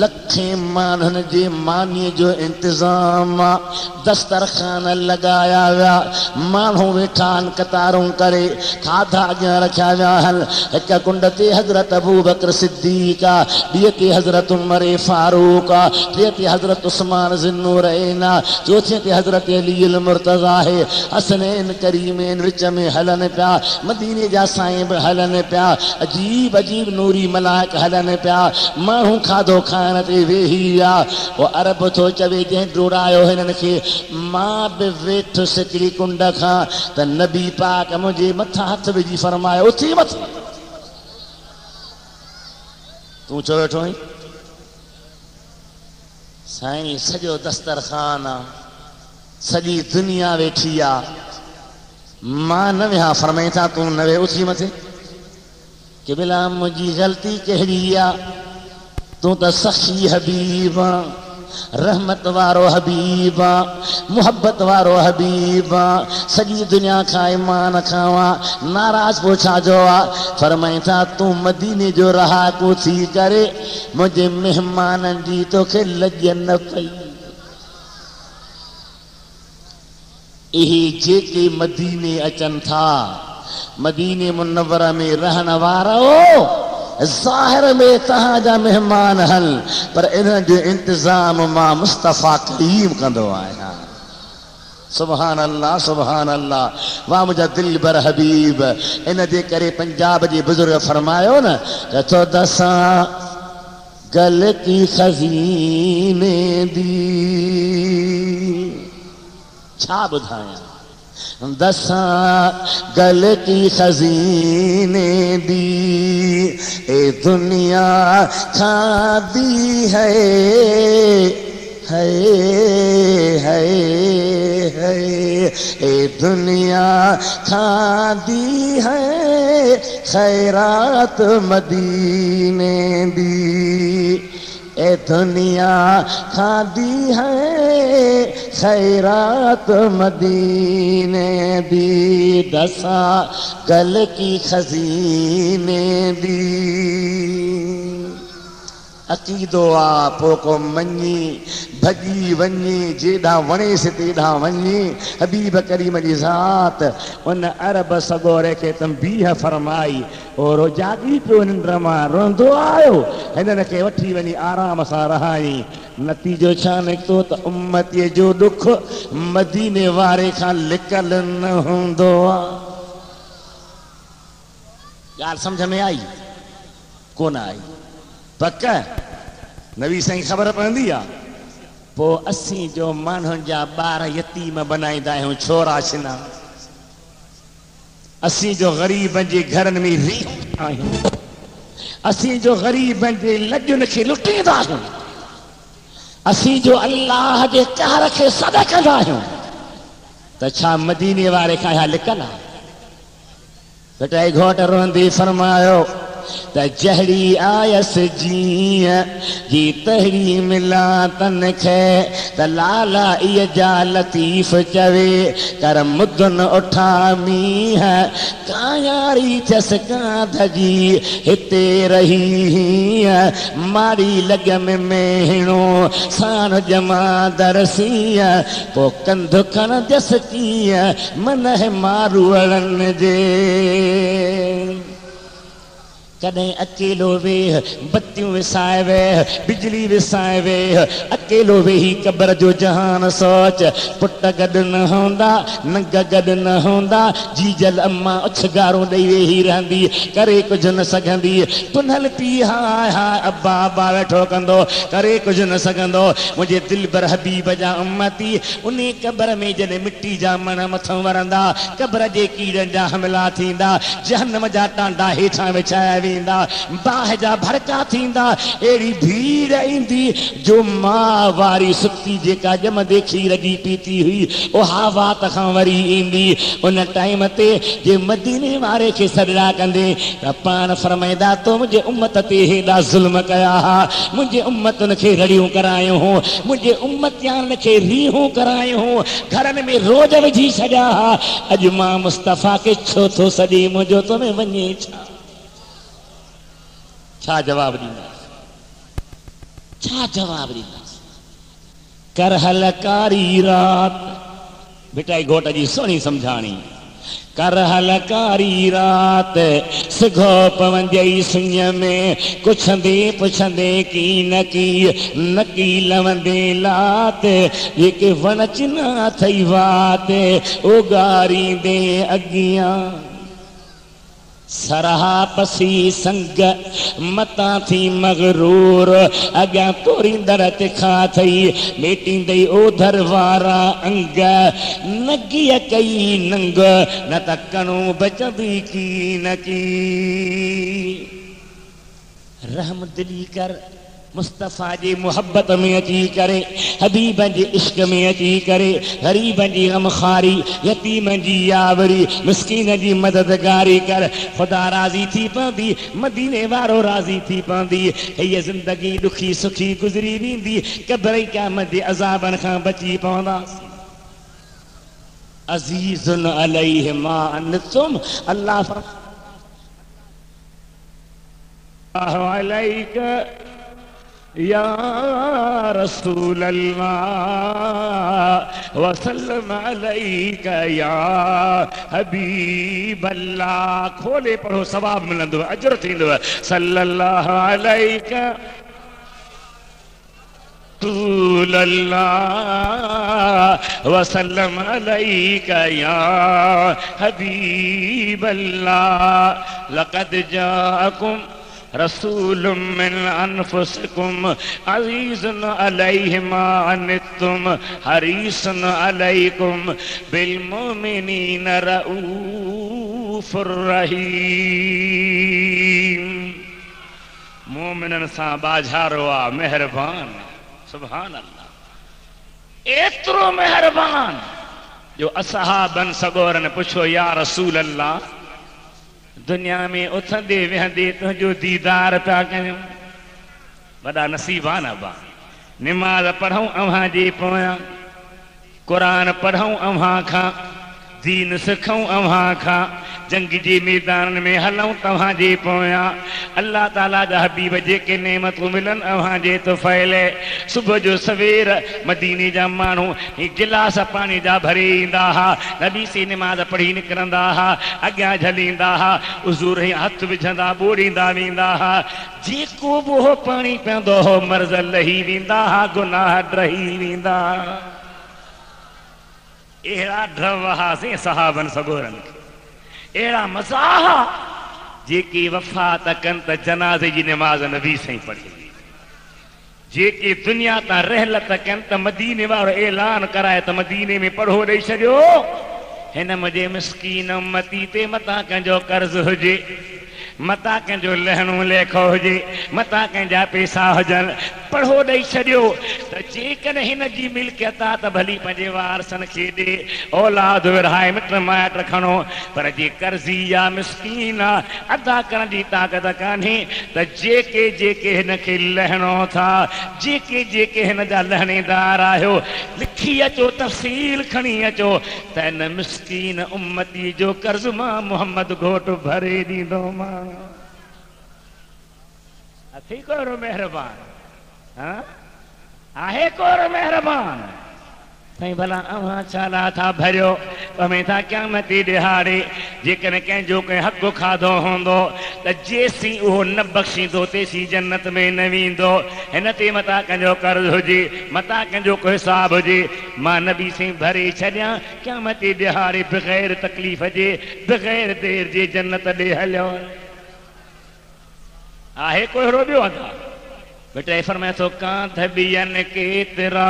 लखे माण्हुनि जे मानीअ जो इंतज़ाम आहे दस्तरखान लॻाया विया माण्हू वेठा आहिनि कतारूं करे खाधा अॻियां रखिया विया आहिनि हिक कुंड ते हज़रत अबू बकर सिद्दीक़ आहे ॿिए ते हज़रत उमर फारूक आहे टे ते हज़रत उस्मान ज़ुन्नूरैन आहे चौथे ते हज़रत अली मुर्तज़ा आहे हसनैन करीमैन विच में हलनि पिया मदीने जा साईं बि हलनि पिया अजीब अजीब नूरी मलाइक हलनि पिया माण्हू खाधो खाइण ते वेही विया वो अरब थो चवे जंहिं डोड़ायो हिननि खे मां बि वेठुसि हिकिड़ी कुंड खां त नबी पाक मुंहिंजे मथां हथ विझी फरमायो उथी मथे तूं छो वेठो आहीं साईं सॼो दस्तरखान आहे सॼी दुनिया वेठी आहे मां न विहा फरमाईं था तूं न वे उथी मथे कि बिला मुझी गलती कहिड़ी आहे तूं त सखी हबीब रहमत वारो हबीब मुहब्बत वारो हबीब सॼी दुनिया खां ईमान खावा नाराज़ पोछा जो आहे फरमाईं था तूं मदीने जो रहाको थी करे मुंहिंजे महिमाननि जी तोखे लॼ न पई इहे जेके मदीने अचनि था मदीने मुनव्वर में रहण वारा ज़ाहिर में तव्हांजा महिमान हल पर इन जो इंतज़ाम मां मुस्तफ़ा करीम कंदो आहियां सुभान अल्लाह वाह मुंहिंजा दिल बर हबीब इन जे करे पंजाब जे बुज़ुर्ग फरमायो न त तो दसां गलती खज़ीने दी छा ॿुधायां दसां गलती खज़ीने दी ए दुनिया खादी है ए दुनिया खादी है खैरात मदीने दी ए दुनिया खादी है खैरात मदीने दी दसा गल की खजीने दी अकीदो आ पोको मञी भगी वञी जेॾा वणे से तेॾा वञी हबीब करीम जी ज़ात उन अरब सगोरे खे तंबीह फरमाई और जागी पियो निंड मां रोंदो आयो हिननि खे वठी वञी आराम सां रहाई नतीजो छा निकितो त उम्मतीअ जो ॾुख मदीने वारे खां लिकल न हूंदो आहे ॻाल्हि सम्झ में आई कोन आई पक नवी साईं ख़बर पवंदी आहे पोइ असीं जो माण्हुनि जा ॿार यतीम बनाईंदा आहियूं छोरा छिना असीं जो ग़रीबनि जे घरनि में रीहंदा आहियूं असीं जो ग़रीबनि जे लॼुनि खे लुटींदा आहियूं असीं जो अल्लाह जे कहर खे सॾ कंदा आहियूं त छा मदीने वारे खां इहा लिकल आहे बेटा घोट रोंदी फरमायो त जहिड़ी आयस जीअं जी तहिड़ी मिला तन खे त लाला इहा जा लतीफ़ चवे कर मुदन उठा मींह कायारी थियसि कांधजी हिते रही मारी लॻ में मेहणो साण जमा दरसीअ पोइ कंध खणंदसि कीअं मन मारूअड़नि जे कॾहिं अकेलो वेह बत्तियूं विसाए वेह बिजली विसाए वेह अकेलो वेही क़बर जो जहान सोच पुट गॾु न हूंदा नंग गॾु न हूंदा जीजल अम्मा उछगारो ॾेई वेही रहंदी करे कुझु न सघंदी पुनल पी हाय हाय अब्बा अब्बा वेठो कंदो करे कुझु न सघंदो मुंहिंजे दिलबर हबीब जा उम्मती उन क़बर में जॾहिं मिटी जा मण मथां वरंदा क़बर जे कीड़नि जा हमला थींदा जहन्नम जा टांडा हेठां विछाया बाह जा भड़का थींदा अहिड़ी भीड़ ईंदी जो मां वारी सुती जेका ॼमंदे खीर जी पीती हुई उहा वात खां वरी ईंदी उन टाइम ते जे मदीने वारे खे सॾड़ा कंदे त पाण फरमाईंदा तो मुंहिंजे उम्मत ते हेॾा ज़ुल्म कया हा मुंहिंजे उम्मतुनि खे रड़ियूं करायूं हो मुंहिंजे उम्मतियान खे रीहूं करायूं हो घरनि में रोज विझी छॾिया हा अॼु मां मुस्तफ़ा खे छो थो सॼे मुंहिंजो तो में वञे छा जवाब ॾींदासीं छा जवाब ॾींदासीं कर हलकारी रात बेटा घोट जी सोनी सम्झाणी कर हलकारी रात सिघो पवंदई सुञ में कुछंदे पुछंदे की नकी लवंदे लात जेके वण चिना थई वात उगारींदे अॻियां सरहा पसी संग मता थी मगरूर अॻियां तोरींदड़ तिखा थई मेटींदई ओधर वारा अंग नगीअ कई नंग न त कणो बचंदी की न की रहम दिली कर मुस्तफ़ा जी मोहब्बत में अची करे हबीब जी इश्क में अची करे गरीब जी गमखारी यतीम जी यावरी मिस्कीन जी मददगारी कर खुदा राज़ी थी पवंदी मदीने वारो राज़ी थी पवंदी हीअ ज़िंदगी ॾुखी सुखी गुज़री वेंदी क़ब्र क़यामत जे अज़ाबनि खां बची पवंदासीं अज़ीज़ुन अलैहि मा अनतुम अल्लाह अलैका या रसूल अल्लाह वसल्लम अलैका या हबीब अल्लाह खोले पढ़ो सवाब मिलंदो अजर थींदो सल्लल्लाहु अलैका रसूल अल्लाह वसल्लम अलैका या हबीब अल्लाह लक़द जाअकुम रसूलुम मिन अनफुसिकुम अज़ीज़ुन अलैहि मा अनित्तुम हरीसुन अलैकुम बिल मुमिनीन रऊफुर रहीम मोमिनन सां बाझारो आ मेहरबान सुभान अल्लाह एतिरो मेहरबान जो असहाबन सगोरन पुछो या रसूल अल्लाह दुनिया में उथंदे वेहंदे तुंहिंजो दीदार पिया कयूं वॾा नसीबान बा निमाज़ पढ़ूं अव्हां जे पोयां कुरान पढ़ूं अव्हां खां दीन सिखूं अव्हां खां जंग जे मैदान में हलूं तव्हां जे पोयां अल्लाह ताला जा हबीब जेके नेमतूं मिलन अव्हां जे तुफ़ैले सुबुह जो सवेर मदीने जा माण्हू गिलास पाणी जा भरे ईंदा हा नबी से निमाज़ पढ़ी निकिरंदा हा अॻियां झलींदा हा हुज़ूर हथ विझंदा ॿोड़ींदा वेंदा हा जेको बि उहो पाणी पीअंदो हो मर्ज़ लही वेंदा हा गुनाह ड्रही वेंदा अहिड़ा ड्रव हासीं सहाबन सगोरन खे अहिड़ा मज़ाह जेके वफ़ात कनि त जनाज़े जी निमाज़ नबी साईं पढ़ी जेके दुनिया तां रहलत कनि त मदीने वारो ऐलान कराए त मदीने में पढ़ो ॾेई छॾियो हिन मुंहिंजे मिस्कीन उम्मती ते मतां कंहिंजो कर्ज़ हुजे मता कंहिंजो लहणो लेखो हुजे मता कंहिंजा पैसा हुजनि पढ़ो ॾेई छॾियो त जेकॾहिं हिन जी मिल्कियत आहे त भली पंहिंजे वारसनि खे ॾे औलाद विरहाए मिट माइट खणो पर जे कर्ज़ी या मिस्कीन आहे अदा करण जी ताक़त कान्हे त जेके जेके हिन खे लहणो था जेके जेके हिन जा लहणेदार आहियो लिखी अचो तफ़सील खणी अचो त हिन मिस्कीन उम्मती जो कर्ज़ मां मुहम्मद घोट भरे ॾींदोमांव अथी कोरो महिरबान आहे कोरो महिरबान साईं भला अव्हां छाला था भरियो तव्हां था क़यामती ॾिहाड़े जेकॾहिं कंहिंजो कंहिं हक़ खाधो हूंदो त जेसीं उहो न बख़्शींदो तेसीं जन्नत में न वेंदो हिन ते मता कंहिंजो कर्ज़ हुजे मता कंहिंजो को हिसाब हुजे मां नबी साईं भरे छॾियां क़यामती ॾिहाड़े बग़ैर तकलीफ़ जे बग़ैर देर जे जन्नत ॾे हलियो आहे को अहिड़ो ॿियो अदा बेटा फरमाए थो कांध ॿियनि केतिरा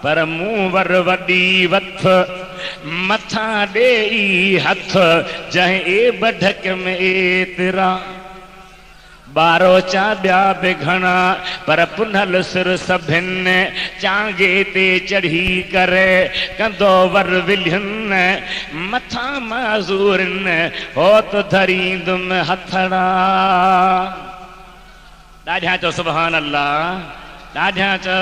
पर मूं वर वॾी वथ मथां ॾेई हथ जंहिं ए बढक में एतिरा ॿारो चा ॿिया बि घणा पर पुनल सिर सभिनि चांगे ते चढ़ी करे कंदो वर विलियुनि मथां माज़ूरनि हो त धरींदुमि हथड़ा ॾाढा चओ सुभान अल्लाह ॾाढा चओ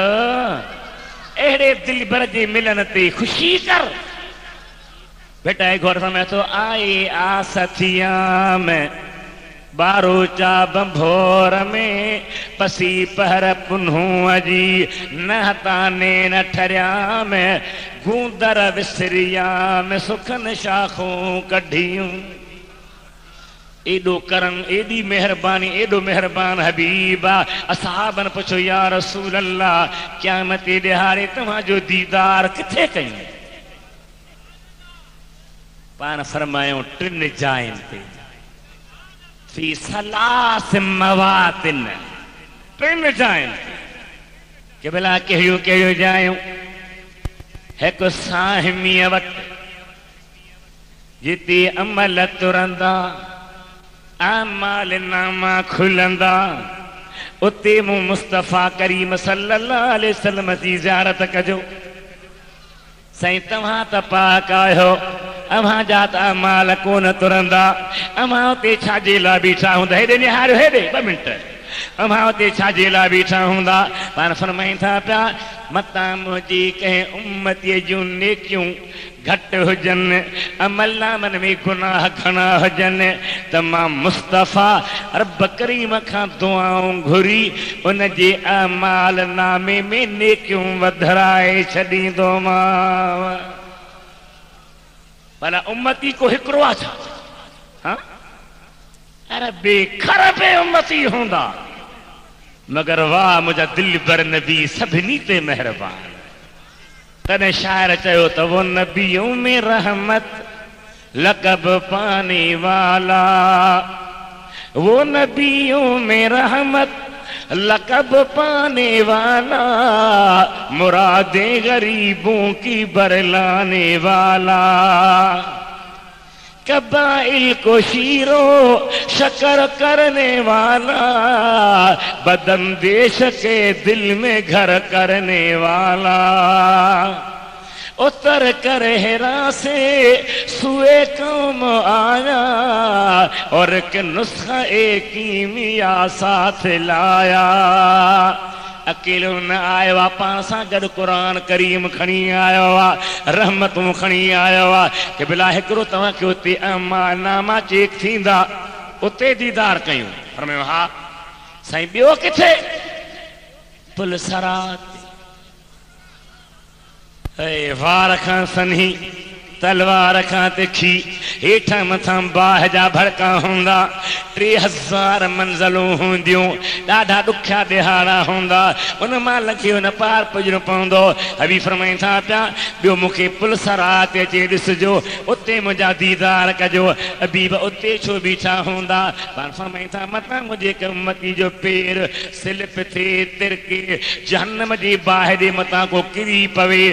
अहिड़े दिलबर जे मिलन ते ख़ुशी कर बेटा घोर समय तो आए आ सथिया में बारो चा बंभोर में पसी पहर पुन्हूं जी न ताने न ठरिया में गूंदर विसरिया में सुखन शाखूं कढियूं एडो करम एडी मेहरबानी एडो मेहरबान हबीबा असहाबन पुछो या रसूल अल्लाह क़यामती ॾिहाड़े तव्हांजो दीदार किथे कयूं पाण फरमायूं टिन जायुनि ते फी सलास मवातिन टिन जायुनि ते के भला कहिड़ियूं कहिड़ियूं जायूं हिकु साहिमीअ वटि जिते अमल तुरंदा आमाल नामा खुलंदा उते मूं मुस्तफ़ा करीम सल्लल्लाहु अलैहि वसल्लम जी ज़ियारत कजो साईं तव्हां त पाक आहियो अव्हां जा त आमाल कोन तुरंदा अव्हां उते छाजे लाइ बीठा हूंदा हेॾे निहारियो हेॾे 2 मिंट अव्हां उते छाजे लाइ बीठा हूंदा पाण फरमाइनि था पिया मतां मुंहिंजी कंहिं उम्मतीअ जूं नेकियूं घट हुजनि अमल नामन में गुनाह घणा हुजनि त मां मुस्तफ़ा रब करीम खां दुआऊं घुरी उन जे अमाल नामे में नेकियूं वधाए छॾींदोमांव भला उम्मती को हिकिड़ो आहे छा हाँ अरे बेखर पे उम्मती हूंदा मगर वाह मुंहिंजा दिल बर नबी सभिनी ते महिरबान तने शायर चयो तो वो नबियों में रहमत लक़ब पाने वाला वो नबियों में रहमत लक़ब पाने वाला मुरादे गरीबों की बरलाने वाला कबाइल को शीरो शकर करने वाला बदन देश के दिल में घर करने वाला उतर कर हेरा से सुए कौम आया और कि नुस्खा एक कीमिया साथ लाया। अकेलो न आयो आहे, पाण सां गॾु क़ुरान करीम खणी आयो आहे, रहमतूं खणी आयो आहे कि बिला हिकिड़ो तव्हांखे उते अमालनामा चेक थींदा, उते दीदार कयूं। फरमायो हा साईं। ॿियो किथे? पुलसरात। वार खां सन्ही तलवार खां तिखी, हेठां मथां बाहि जा भड़का हूंदा, 3000 मंज़िलूं हूंदियूं, ॾाढा ॾुखिया ॾिहाड़ा हूंदा, उन माल खे उन पार पुॼणो पवंदो। हबी फरमाइनि था पिया ॿियो मूंखे पुलसरात अचे ॾिसिजो, उते मुंहिंजा दीदार कजो। हबीब उते छो बीठा हूंदा? पाण फरमाइनि था मतां मुंहिंजे उम्मती जो पेर स्लिप थिए, तिरके, जहन्नम जी बाहि जे मथां को किरी पवे,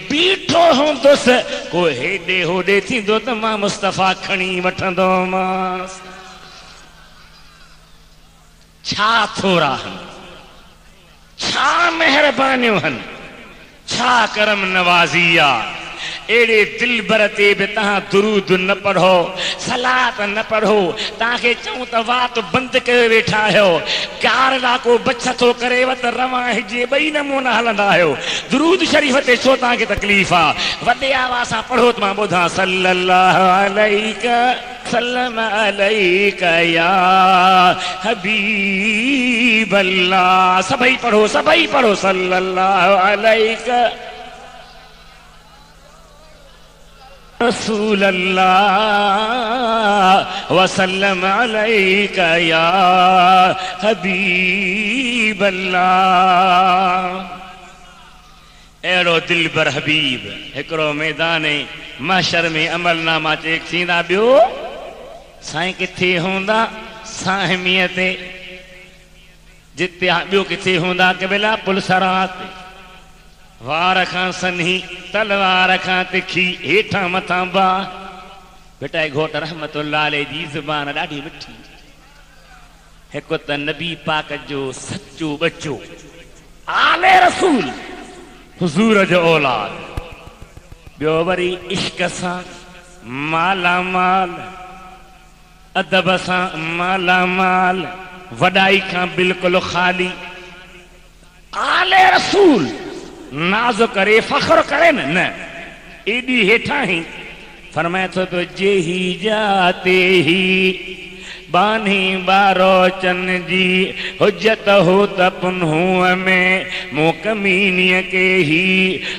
बीठो हूंदुसि, को हेॾे होॾे थींदो त मां मुस्तफ़ा खणी वठंदोमांसि। छा थोरा आहिनि, छा महिरबानियूं आहिनि, छा करम नवाज़ी आहे। एड़े दिलबर ते बि तव्हां दुरूद न पढ़ो, सलात न पढ़ो, तव्हांखे चऊं त वात बंदि करे वेठा आहियो, कार लाको बछ थो करे वत रवां हिजे, ॿई नमूना हलंदा आहियो। दुरूद शरीफ़ ते छो तव्हांखे तकलीफ़ आहे? वॾे आवाज़ सां पढ़ो त मां ॿुधां। सल्लल्लाहु अलैका सल्लम अलैका या हबीब अल्लाह। सभई पढ़ो, सभई पढ़ो। सल्लल्लाहु अलैका रसूल अल्लाह वसल्लम अलैका या हबीब अल्लाह। अहिड़ो दिलबर हबीब हिकिड़ो मैदान महशर में अमलनामा चेक थींदा। ॿियो साईं किथे हूंदा? साहिमीअ ते जिते। ॿियो किथे हूंदा? क़बिला पुलसरात। वार खां सन्ही तलवार खां तिखी, हेठां मथां बाहि। बेटा घोट रहमतुल्लाह अलैह जी ज़ुबान ॾाढी मिठी। हिकु त नबी पाक जो सचो बच्चो, आले रसूल हुज़ूर जो औलाद। ॿियो वरी इश्क सां मालामाल, अदब सां मालामाल, वॾाई खां बिल्कुलु ख़ाली। आले रसूल नाज़ करे फ़ख्र करे न एॾी हेठां ई फरमाए थो तो जे ही जाते ही बानी बारोचन जी हुजत हो तपनहूअ में मोकमीनीअ के ही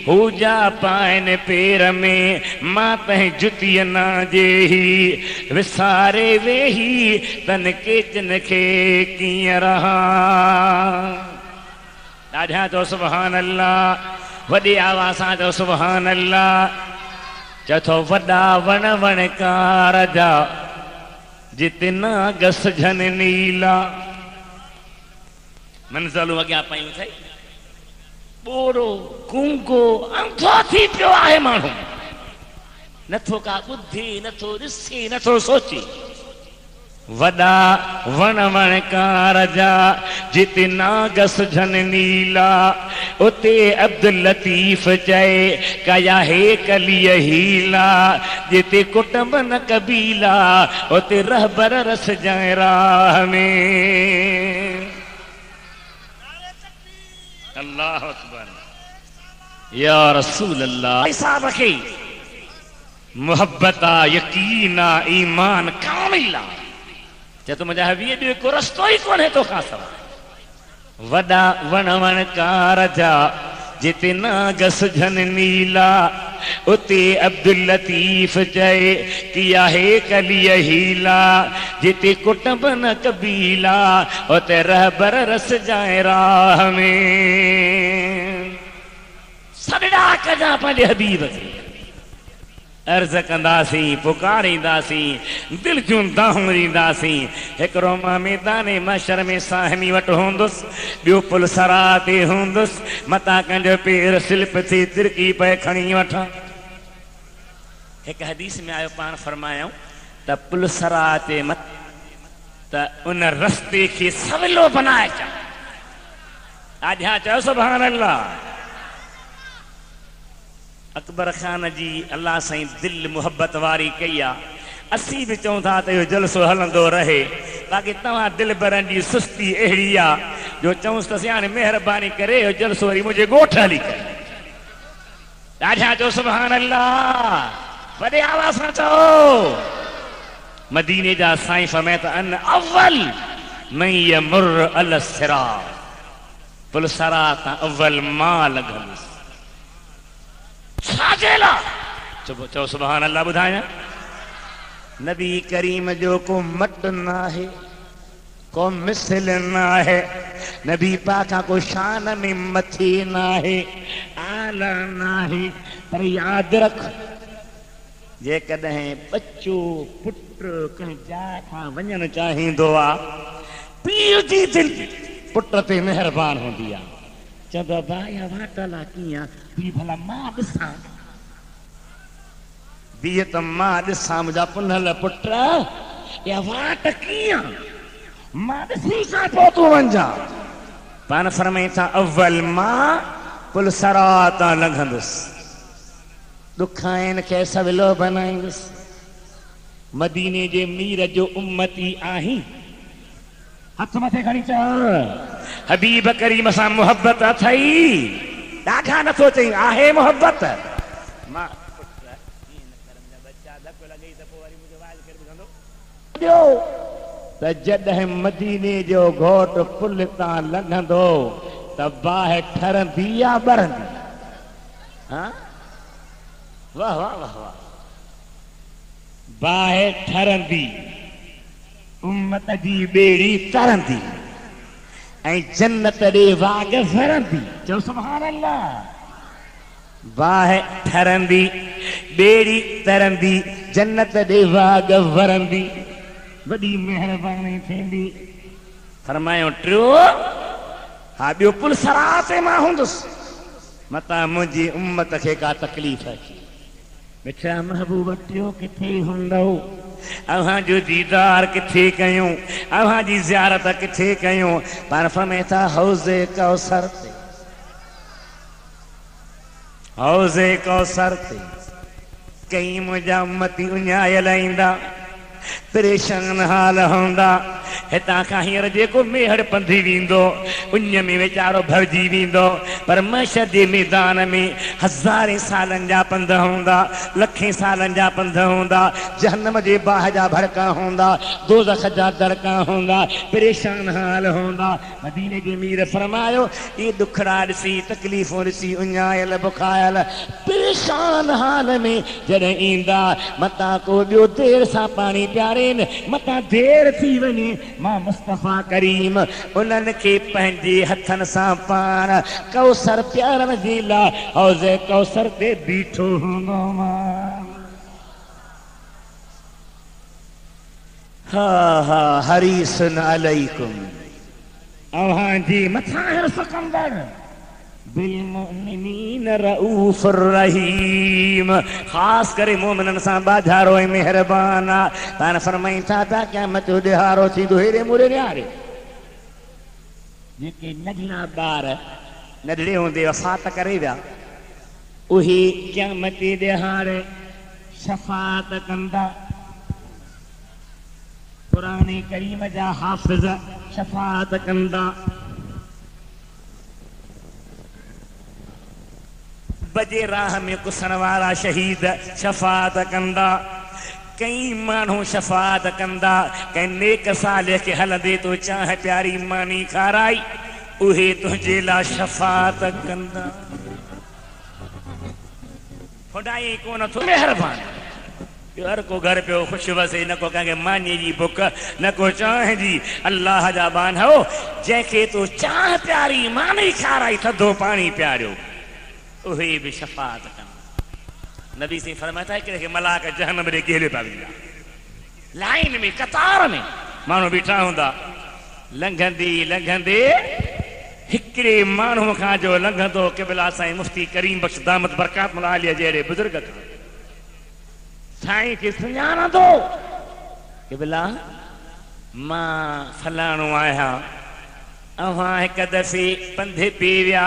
हो जा पाइन पेर में मां तह जुतिय ना जे ही विसारे वेही तन केचन खे कीअं रहा। ॾाढा चओ सुभान अल्लाह, वॾी आवाज़ सां चओ सुभान अल्लाह। चओ थो वॾा वण वणकार जा जिते नागस झन नीला। मंज़लूं अॻियां पयूं अथई, ॿोड़ो गूंगो अंधो थी पियो आहे माण्हू, नथो का ॿुधे, नथो ॾिसे, नथो सोचे। वॾा वण वणकार जा जिते नागस झन नीला, उते अब्दुल लतीफ़ चए कया हे कलीअ हीला, जिते कुटुंब न कबीला उते रहबर रस जाए राह में। अल्लाह अकबर या रसूल अल्लाह। साहब खे मोहब्बत आ, यकीन आ, ईमान कामिल आ। चए तो मुंहिंजा हबीब ॿियो को रस्तो ई कोन्हे तोखां सवाइ। वॾा वण वणकार जा जिते नागस झन नीला, उते अब्दुल लतीफ़ चए किया हे कलीअ हीला, जिते कुटुंब न कबीला उते रहबर रस जाए राह में। सॾड़ा कजां पंहिंजे हबीब खे, अर्ज़ कंदासीं, पुकारींदासीं, दिल जूं दाहूं ॾींदासीं। हिकिड़ो मां मैदान महशर में साहिमी वटि हूंदुसि, ॿियो पुलसरात ते हूंदुसि, मतां कंहिंजो पेर स्लिप थी तिरकी पए खणी वठां। हिकु हदीस में आयो, पाण फरमायूं त पुलसरात ते मत त उन रस्ते खे सवलो बनाए चा। आॾियां चयो सुभान अल्लाह। अकबर खान जी अल्लाह साईं दिल मुहब्बत वारी कई आहे। असी भी चऊं था त इहो जलसो हलंदो रहे बाक़ी तव्हां दिलि भरनि जी सुस्ती अहिड़ी आहे जो चऊंसि त हाणे महिरबानी करे इहो जलसो वरी मुंहिंजे ॻोठ हली करे ॾाढा चओ सुभान अल्लाह वॾे आवाज़ सां चओ मदीने जा साईं फरमाए त अन अव्वल मन यमुर अल सिरात पुल सरात तां अव्वल मां लॻंदुसि छाजे लाइ चओ सुभान अल्लाह ॿुधायां नबी करीम जो को मट न आहे को मिसल न आहे नबी पाक को शान में मथे न आहे आला न आहे पर यादि रख जेकॾहिं बच्चो पुट कंहिं जाइ खां वञणु चाहींदो आहे पीउ जी दिलि पुट ते महिरबान हूंदी आहे चवंदो भाई वाटल आहे कीअं पीउ भला मां ॾिसां धीअ त मां ॾिसां मुंहिंजा पुनल पुट या वाट कीअं मां ॾिसी खां पोइ तूं वञा पाण फरमाईं था अव्वल मां पुल सरात तां लंघंदुसि ॾुख आहिनि खे सवलो बनाईंदुसि मदीने जे मीर जो उम्मती आहीं हथ मथे खणी चओ हबीब करीम सां मुहबत अथई ॾाढा नथो चई आहे मुहबत मां त जॾहिं मदीने जो घोट पुल तां लंघंदो त बाहि ठरंदी या ॿरंदी हा वाह वाह वाह वाह बाहि ठरंदी उम्मत जी ॿेड़ी तरंदी ऐं जन्नत ॾे वाग भरंदी चओ सुभान अल्लाह बाहि ठरंदी ॿेड़ी तरंदी जन्नत ॾे वाग भरंदी वॾी महिरबानी थींदी फरमायो टियों हा ॿियो पुल सरात ते मां हूंदुसि मतां मुंहिंजी उम्मत खे का तकलीफ़ अचे मिठा महबूब टियों किथे हूंदो अव्हां जो दीदार किथे कयूं अव्हां जी ज़ियारत किथे कयूं पाण फरमाए था हौज़े कौसर ते हौज़े कौसर ते कई मुंहिंजा उम्मती उञायल ईंदा परेशान हाल हूंदा हितां खां हींअर जेको मेहड़ पंधी वेंदो उन में वीचारो भरिजी वेंदो पर महशर जे मैदान में हज़ारे सालनि जा पंध हूंदा लखे सालनि जा पंध हूंदा जहन्नम जे बाहि जा भड़का हूंदा दोज़ख जा दड़का हूंदा परेशान हाल हूंदा मदीने जे मीर फरमायो ये दुखड़ा ॾिसी तकलीफ़ूं ॾिसी उञायल बुखायल परेशान हाल में जॾहिं ईंदा मतां को ॿियो देर सां पाणी प्यारेनि मतां देर थी वञे मां मुस्तफ़ा करीम उन्हनि खे पंहिंजे हथनि सां पाण कौसर प्यारण जे लाइ हौज़े कौसर ते बीठो हूंदो हा हा हरीसन अलैकुम अव्हां जी मथां हिर्स कंदड़ बिलमुमिनीन रऊफ़ुर रहीम ख़ास करे मोमिननि सां बाझारो ऐं महिरबान आहे पाण फरमाईं था क़यामत जो ॾिहारो थींदो हेॾे मुड़े ॾियारे जेके नंढड़ा ॿार नंढड़े हूंदे वफ़ात करे विया उहे क़यामत जे ॾिहारे शफ़ाअत कंदा क़ुरान करीम जा हाफ़िज़ शफ़ाअत कंदा बजे राह में कुसण वारा शहीद शफ़ाअत कंदा कई माण्हू शफ़ाअत कंदा कंहिं नेक साले खे हलंदे तो चाह प्यारी मानी खाराई उहे तुंहिंजे लाइ शफ़ाअत कंदा खुदाई कोन थो महिरबान हर को घर पियो ख़ुशि वसे न को कंहिंखे मानी जी बुख न को चाह जी अल्लाह जा बान हो जंहिंखे तो चाह प्यारी मानी खाराई थधो पाणी पियारियो उहे भी शफ़ाअत कंदा नबी से फरमाया था कि मलाक जहन्नम ॾे घेरे पिया वेंदा लाइन में कतार में माण्हू बीठा हूंदा लंघंदे लंघंदे हिकिड़े माण्हू खां जो लंघंदो क़िबला साईं मुफ्ती करीम बख्श दामत बरकात मुलालिया जहिड़े बुज़ुर्ग खां साईं खे सुञाणंदो क़िबला मां फलाणो आहियां अव्हां हिकु दफ़े पंधि पी विया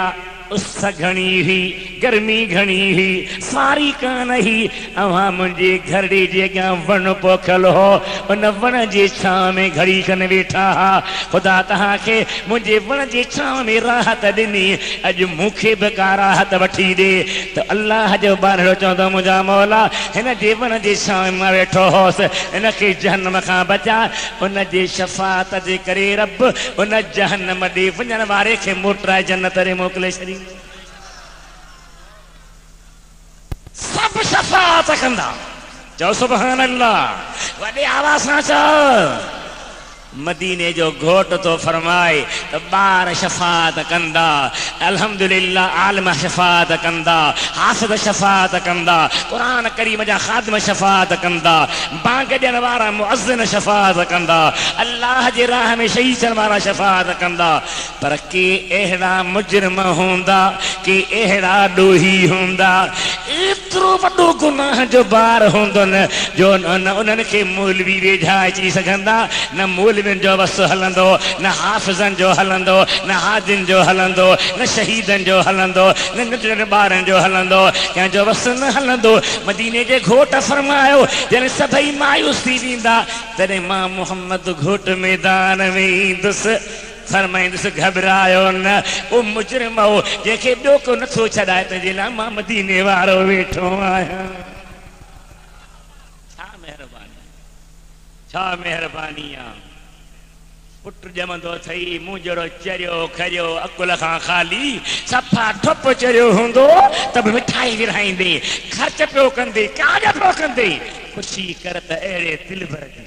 उस घणी हुई गर्मी घणी हुई सारी कान ही अवां मुंहिंजे घरड़ी जे अॻियां वण पोखियल हो उन वण जे छांव में घड़ी खन वेठा हा ख़ुदा तव्हांखे मुंहिंजे वण जे छांव में राहत ॾिनी अॼु मूंखे बि का राहत वठी ॾे त अल्लाह जो बारड़ो चवंदो मुंहिंजा मौला हिन जे वण जे छांव में मां वेठो हुउसि हिनखे जहन्नम खां बचा उन जे शफ़ाअत जे करे रब उन जहन्नम ॾे वञण वारे खे मोटराए जन्नत ॾे मोकिले छॾी सब शफ़ाअत कंदा चओ सुभान अल्लाह वॾे आवाज़ सां चओ मदीने जो घोट तो फरमाए तो बार शफ़ाअत कंदा अल्हम्दुलिल्लाह आलिम शफ़ाअत कंदा हाफ़िज़ शफ़ाअत कंदा कुरान करीम जा ख़ादिम शफ़ाअत कंदा बांग ॾियण वारा मुअज़्ज़िन शफ़ाअत कंदा अल्लाह जे राह में शहीद थियण वारा शफ़ाअत कंदा पर के अहिड़ा मुजरिम हूंदा के अहिड़ा ॾोही हूंदा एतिरो वॾो गुनाह जो बार हूंदुनि जो उन्हनि खे मौलवी वेझा अची सघंदा न मौलवी जो बस हलंदो न हाफ़िज़न जो हलंदो न हाजिन जो हलंदो न शहीदन जो हलंदो न नंढड़े ॿारनि जो हलंदो कंहिंजो बस न हलंदो मदीने जे घोट फरमायो जॾहिं सभई मायूस थी वेंदा तॾहिं मां मोहम्मद घोट मैदान में ईंदुसि फरमाईंदुसि घबरायो न उहो मुजरिम हो जंहिंखे ॿियो को नथो छॾाए तुंहिंजे लाइ मां मदीने वारो वेठो आहियां छा महिरबानी आहे पुट ॼमंदो अथई मूं जहिड़ो चरियो खरियो अकुल खां ख़ाली सफ़ा ठुप चरियो हूंदो त बि मिठाई विरहाईंदे ख़र्च पियो कंदे काज पियो कंदे ख़ुशी कर त अहिड़े दिलबर जी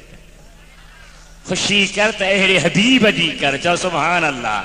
ख़ुशी कर त अहिड़े हबीब जी कर चओ सुभान अल्लाह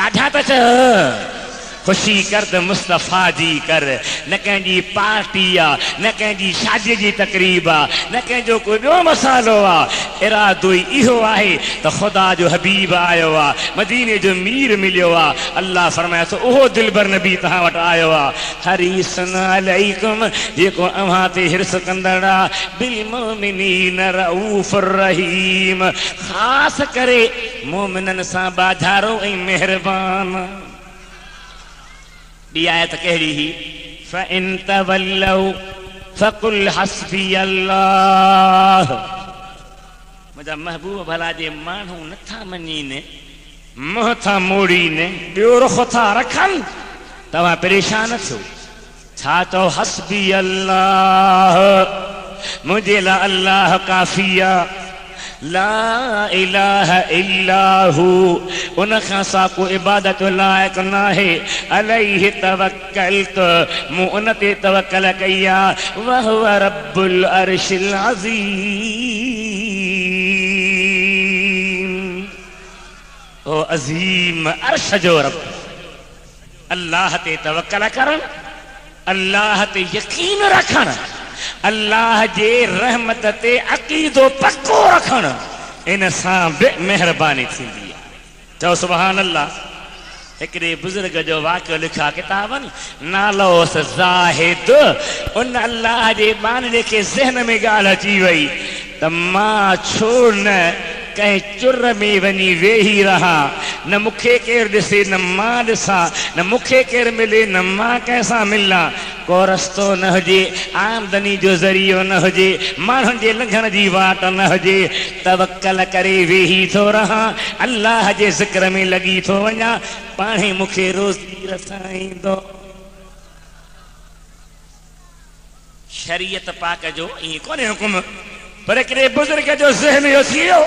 ॾाढा त चओ ख़ुशी कर त मुस्तफ़ा जी कर न कंहिंजी पार्टी आहे न कंहिंजी शादी जी तकरीब आहे न कंहिंजो कोई ॿियो मसालो आहे इरादो ई इहो आहे त ख़ुदा जो हबीब आयो आहे मदीने जो मीर मिलियो आहे अल्लाह फरमाए थो उहो दिलबर नबी तव्हां वटि आयो आहे हरीसन अलैकुम जेको अव्हां ते हिर्स कंदड़ आहे बिल मोमिनीन रऊफ़ुर रहीम ख़ासि करे मोमिननि सां बाझारो ऐं महिरबान ॿी आयत कहिड़ी ही फ़इन तवल्लौ फ़कुल हस्बी अल्लाह मुंहिंजा महबूब भला जे माण्हू नथा मञीनि मुंहं था मोड़ीनि ॿियो रुख़ था रखनि तव्हां परेशान थियो छा चओ हस्बी अल्लाह मुंहिंजे लाइ अल्लाह काफ़ी आहे ला इलाहा इल्लाहु उन खां सा को इबादत लाइक़ न आहे अलैहि तवक्कलत मूं उन ते तवक्कल कई आहे वहुव रब्बुल अर्शिल अज़ीम ओ अज़ीम अर्श जो रब अल्लाह ते तवक्कल करण अल्लाह ते यकीन रखण अल्लाह जे रहमत ते अक़ीदो पक्को रखण इन सां बि महिरबानी थींदी आहे चओ सुभान अल्लाह हिकिड़े बुज़ुर्ग जो वाक़ियो लिखा किताबनि नालो हुअसि ज़ाहिद उन अल्लाह जे बानड़े खे ज़हन में ॻाल्हि अची वई त मां छो न कंहिं चुर में वञी वेही रहा न मूंखे केरु ॾिसे न मां ॾिसां न मूंखे केरु मिले न मां कंहिंसां मिलां को रस्तो न हुजे आमदनी जो ज़रियो न हुजे माण्हुनि जे लंघण जी वाट न हुजे तवक्कल करे वेही थो रहां अल्लाह जे ज़िक्र में लॻी थो वञा पाणे मूंखे रोज़ी रसाईंदो शरीयत पाक जो ईअं कोन्हे हुकुम पर हिकिड़े बुज़ुर्ग जो ज़हन इहो थी वियो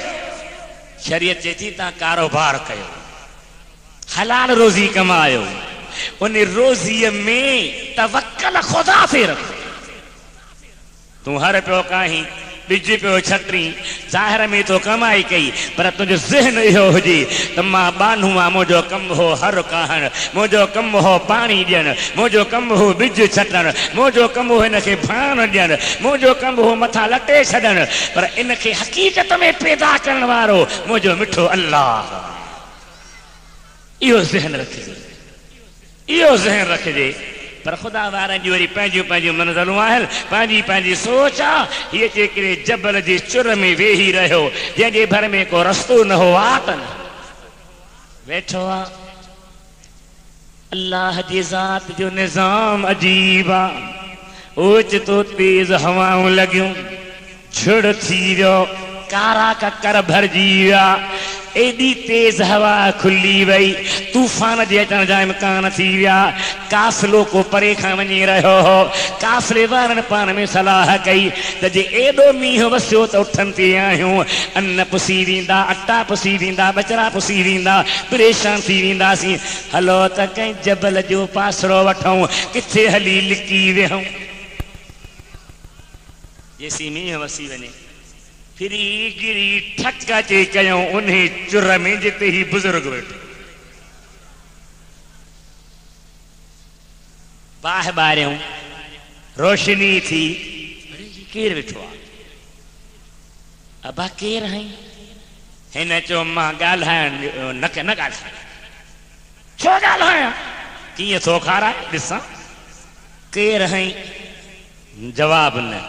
शरीयत चए थी तव्हां कारोबार कयो हलाल रोज़ी कमायो उन रोज़ीअ में तवक्कल ख़ुदा ते रखो तूं हर पियो काहीं ॿिज पियो छटी ज़ाहिर में तो कमाई कई पर तुंहिंजो ज़हन इहो हुजे त मां बानू आहे मुंहिंजो कमु हो हर कहणु मुंहिंजो कमु हो पाणी ॾियणु मुंहिंजो कमु हो ॿिज छटणु मुंहिंजो कमु हो हिनखे भाण ॾियणु मुंहिंजो कमु हो मथां लटे छॾणु पर इनखे हक़ीक़त में पैदा करण वारो मुंहिंजो मिठो अल्लाह इहो ज़हन रखिजे इहो ज़हन रखिजे पर ख़ुदा वारनि जी वरी पंहिंजियूं पंहिंजियूं मंज़िलूं आहिनि पंहिंजी पंहिंजी सोच आहे हीअ हिकिड़े जबल जे चुर में वेही रहियो जंहिंजे भर में को रस्तो न हो वाट न वेठो आहे अल्लाह जी ज़ात जो निज़ाम अजीब आहे। ओचितो तेज़ हवाऊं लॻियूं, झुड़ थी वियो, कारा ककर भरिजी विया। एॾी तेज़ हवा खुली वई, तूफ़ान जे अचण जा इम्कान थी विया। काफ़िलो को परे खां वञी रहियो हो। काफ़िले वारनि पाण में सलाह कई त जे एॾो मींहुं वसियो त उठनि ते आहियूं, अन्न पुसी वेंदा, अटा पुसी वेंदा, बचड़ा पुसी वेंदा, परेशान थी वेंदासीं। हलो त कंहिं जबल जो पासरो वठूं, किथे हली लिकी विहूं। जेसीं मींहुं वसी वञे फिरी गिरी ठक अचे कयूं उन चुर में जिते ही बुज़ुर्ग वेठो। बाहि ॿारियूं, रोशनी थी, केरु वेठो आहे? अबा केरु आहीं? हिन चयो मां ॻाल्हाइण न ॻाल्हायां। छो ॻाल्हायां? कीअं थो खाराए ॾिसां। केरु आहीं? जवाब न।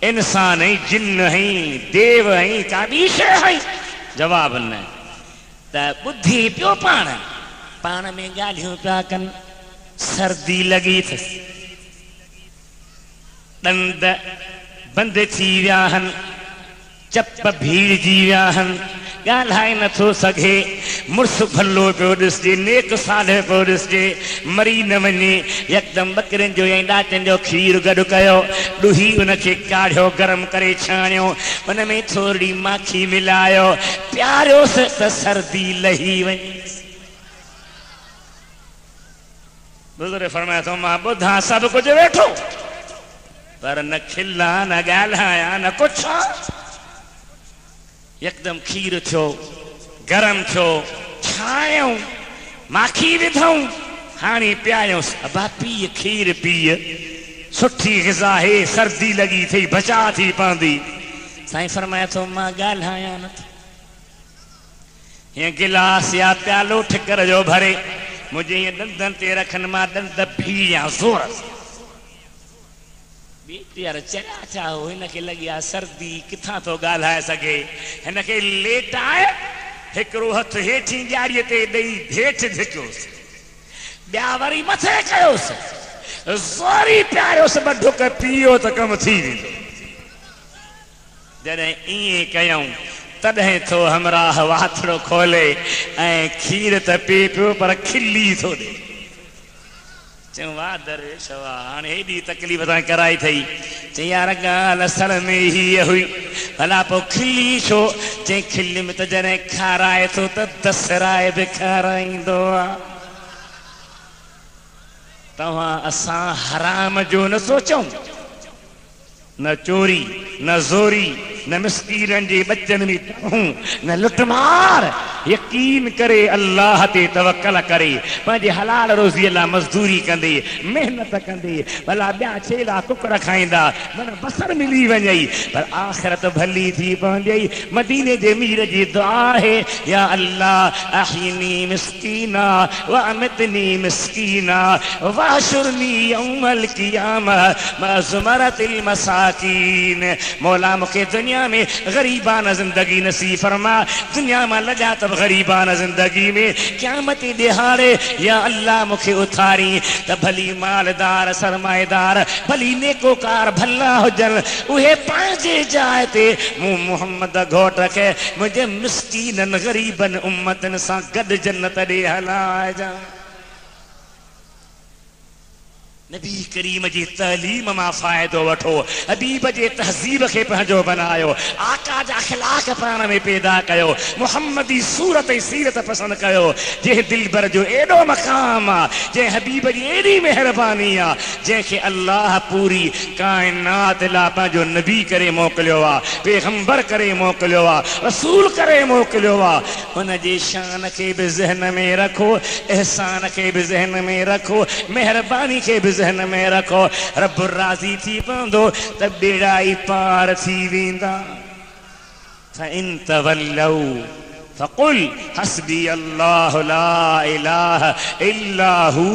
इंसान है, जिन है, देव है, का ॿी शइ है? जवाब न। त ॿुधी पियो पाण में ॻाल्हियूं पिया कनि। सर्दी लगी अथसि, ॾंद बंदि थी विया आहिनि, चप भीड़जी विया आहिनि, ॻाल्हाए नथो सघे। मुड़ुसु भलो पियो ॾिसजे, नेक सालह पियो ॾिसजे, मरी न वञे। यकदम बकरियुनि जो ऐं ॾाटनि जो खीर गॾु कयो, ॾुही उनखे काढ़ियो, गरम करे छाणियो, उन में थोरी माखी मिलायो, प्यारियोसि त सर्दी लही वञे। बुज़ुर्ग फरमाए थो मां ॿुधां सभु कुझु वेठो, पर न खिलां, न ॻाल्हायां, न कुझु। यकदम खीर थियो, गरम थियो, छाणियऊं, माखी विधऊं, हाणे पियायूंसि। अबा पीउ खीर पीउ, सुठी ग़िज़ा है, सर्दी लगी थी, बचा थी पवंदी। साईं फरमाए थो मां ॻाल्हायां नथो। हीअं गिलास या प्यालो ठिकर जो भरे मुंहिंजे हीअं ॾंदनि ते रखनि, मां ॾंद भीड़ियां ज़ोर सां। यार चरिया छा हो, हिनखे लॻी आहे सर्दी, किथां थो ॻाल्हाए सघे। हिनखे लेटाए, हिकिड़ो हथु हेठि ॾियारीअ ते ॾेई हेठि धिकियोसि, ॿिया वरी मथे कयोसि, ज़ोरी पियारियोसि, ॿ ढुक पीओ त कमु थी वेंदो। जॾहिं ईअं कयूं तॾहिं थो हमराह वाथड़ो खोले ऐं खीर त पी पियो पर खिली थो ॾे। चऊं वाह दरवेश वाह, हाणे हेॾी तकलीफ़ सां कराई अथई। चई यार ॻाल्हि असल में हीअ हुई, भला पोइ खिली छो? चई खिल में त जॾहिं खाराए थो त दसराए बि खाराईंदो आहे। तव्हां असां हराम जो न सोचूं, न चोरी, न ज़ोरी, न मिस्कीरनि जे बचनि में रहूं, न लुटमार। यकीन करे अल्लाह ते तवक्कल करे, पंहिंजे हलाल रोज़ीअ लाइ मज़दूरी कंदे, मेहनत कंदे, भला ॿिया छेला कुकड़ खाईंदा, मन बसर मिली वञई, पर आख़िरत भली थी पवंदी। मदीने जे मीर जी दुआ है, या अल्लाह अहीनी मिस्कीना व अमितनी मिस्कीना वाशुरनी यौमल क़ियामह मा ज़ुमरतिल मसाकीन। मौला मूंखे दुनिया में ग़रीबाना ज़िंदगी नसीब फरमा, दुनिया में लॻा त ग़रीबाना ज़िंदगी में, क़यामत ॾिहाड़े या अल्लाह मूंखे उथारी त भली मालदार सरमाएदार, भली नेकोकार भला हुजनि, उहे पंहिंजे जाइ ते मूं मोहम्मद घोट खे मुंहिंजे मिस्कीननि ग़रीबनि उम्मतनि सां गॾु जन्नत ॾे हलाइजां। नबी करीम जी तालीम मां फ़ाइदो वठो, हबीब जे तहज़ीब खे पंहिंजो बनायो, आका जा अखलाक पाण में पैदा कयो, मुहम्मदी सूरत ऐं सीरत पसंदि कयो। जंहिं दिलबर जो एॾो मक़ाम आहे, जंहिं हबीब जी एॾी महिरबानी आहे, जंहिंखे अल्लाह पूरी काइनात लाइ पंहिंजो नबी करे मोकिलियो आहे, पैगंबर करे मोकिलियो आहे, रसूल करे मोकिलियो आहे। हुन जे शान खे बि ज़हन में रखो, एहसान खे बि ज़हन में रखो, महिरबानी खे बि ज़हन में रखो। रब राज़ी थी पवंदो त बेड़ा ई पार थी वेंदा। फ़इन तवल्लौ फ़क़ुल हस्बी अल्लाहु ला इलाहा इल्ला हू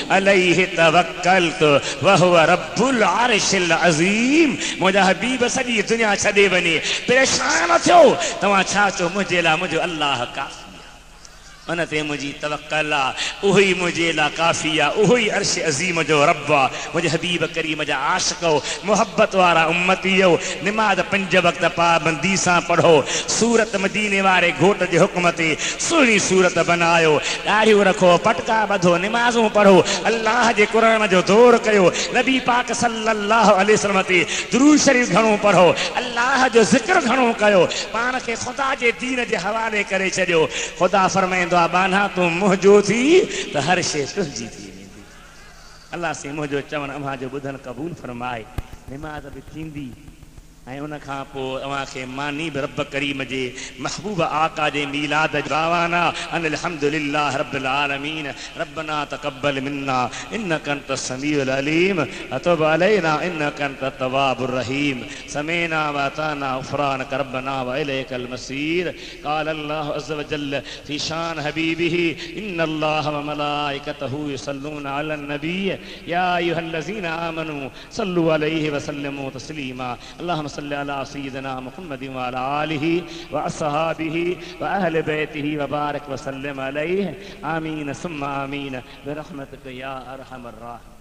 अलैहि तवक्कलतु व हुव रब्बुल अर्शिल अज़ीम। मुंहिंजा हबीब सॼी दुनिया छॾे वञे, परेशान थियो, तव्हां छा चओ? मुंहिंजे लाइ मुंहिंजो अल्लाह काफ़ी आहे। उन ते मुझी तवक्कल आ, उही मुझे ला काफ़ी आ, उही अर्श अज़ीम जो रब आ। मुझे हबीब करीम जा आशिक हो, मोहब्बत वारा उम्मती हो। निमाज 5 वक्त पाबंदी सां पढ़ो। सूरत मदीने वारे घोट जे हुक्म ते सुहिणी सूरत बनायो। ॾाढ़ियूं रखो, पटका ॿधो, निमाज़ूं पढ़ो, अल्लाह जे क़ुरान जो दौर कयो, नबी पाक सल्लल्लाहु अलैहि वसल्लम ते दुरूद शरीफ घणो पढ़ो, अल्लाह जो ज़िक्र घणो कयो, पाण खे ख़ुदा जे दीन जे हवाले करे छॾियो। ख़ुदा फरमाईंदो आहे बाना तूं मुंहिंजो थी त हर शइ तुंहिंजी थी वेंदी। अल्लाह से मुंहिंजो चवण अव्हां जो ॿुधण क़बूल फरमाए। निमाज़ बि थींदी ऐं उन खां पोइ अव्हांखे मानी बि रब करीम जे महबूब आका जे मीलाद बावाना अनिल हम्दुलिल्लाह रब्बिल आलमीन रब्बना तक़ब्बल मिन्ना इन्नका अंतस समीउल अलीम अतुब अलैना इन्नका अंतत तव्वाबुर रहीम समीना व अताना ग़ुफ़रानक रब्बना व इलैकल मसीर। क़ाल अल्लाहु अज़्ज़ व जल्ल फ़ी शान हबीबिही इन्नल्लाह व मलाइकतहू युसल्लूना अलन नबी या अय्युहल्लज़ीना आमनू सल्लु अलैहि व सल्लिमू तस्लीमा। अल्लाहुम्मा सल्लि अला सय्यिदिना मुहम्मदिन व अला आलिहि व अस्हाबिहि व अहलि बैतिहि व बारिक व सल्लिम अलैहि आमीन सुम्मा आमीन बिरहमतिक या अरहमर राहिमीन।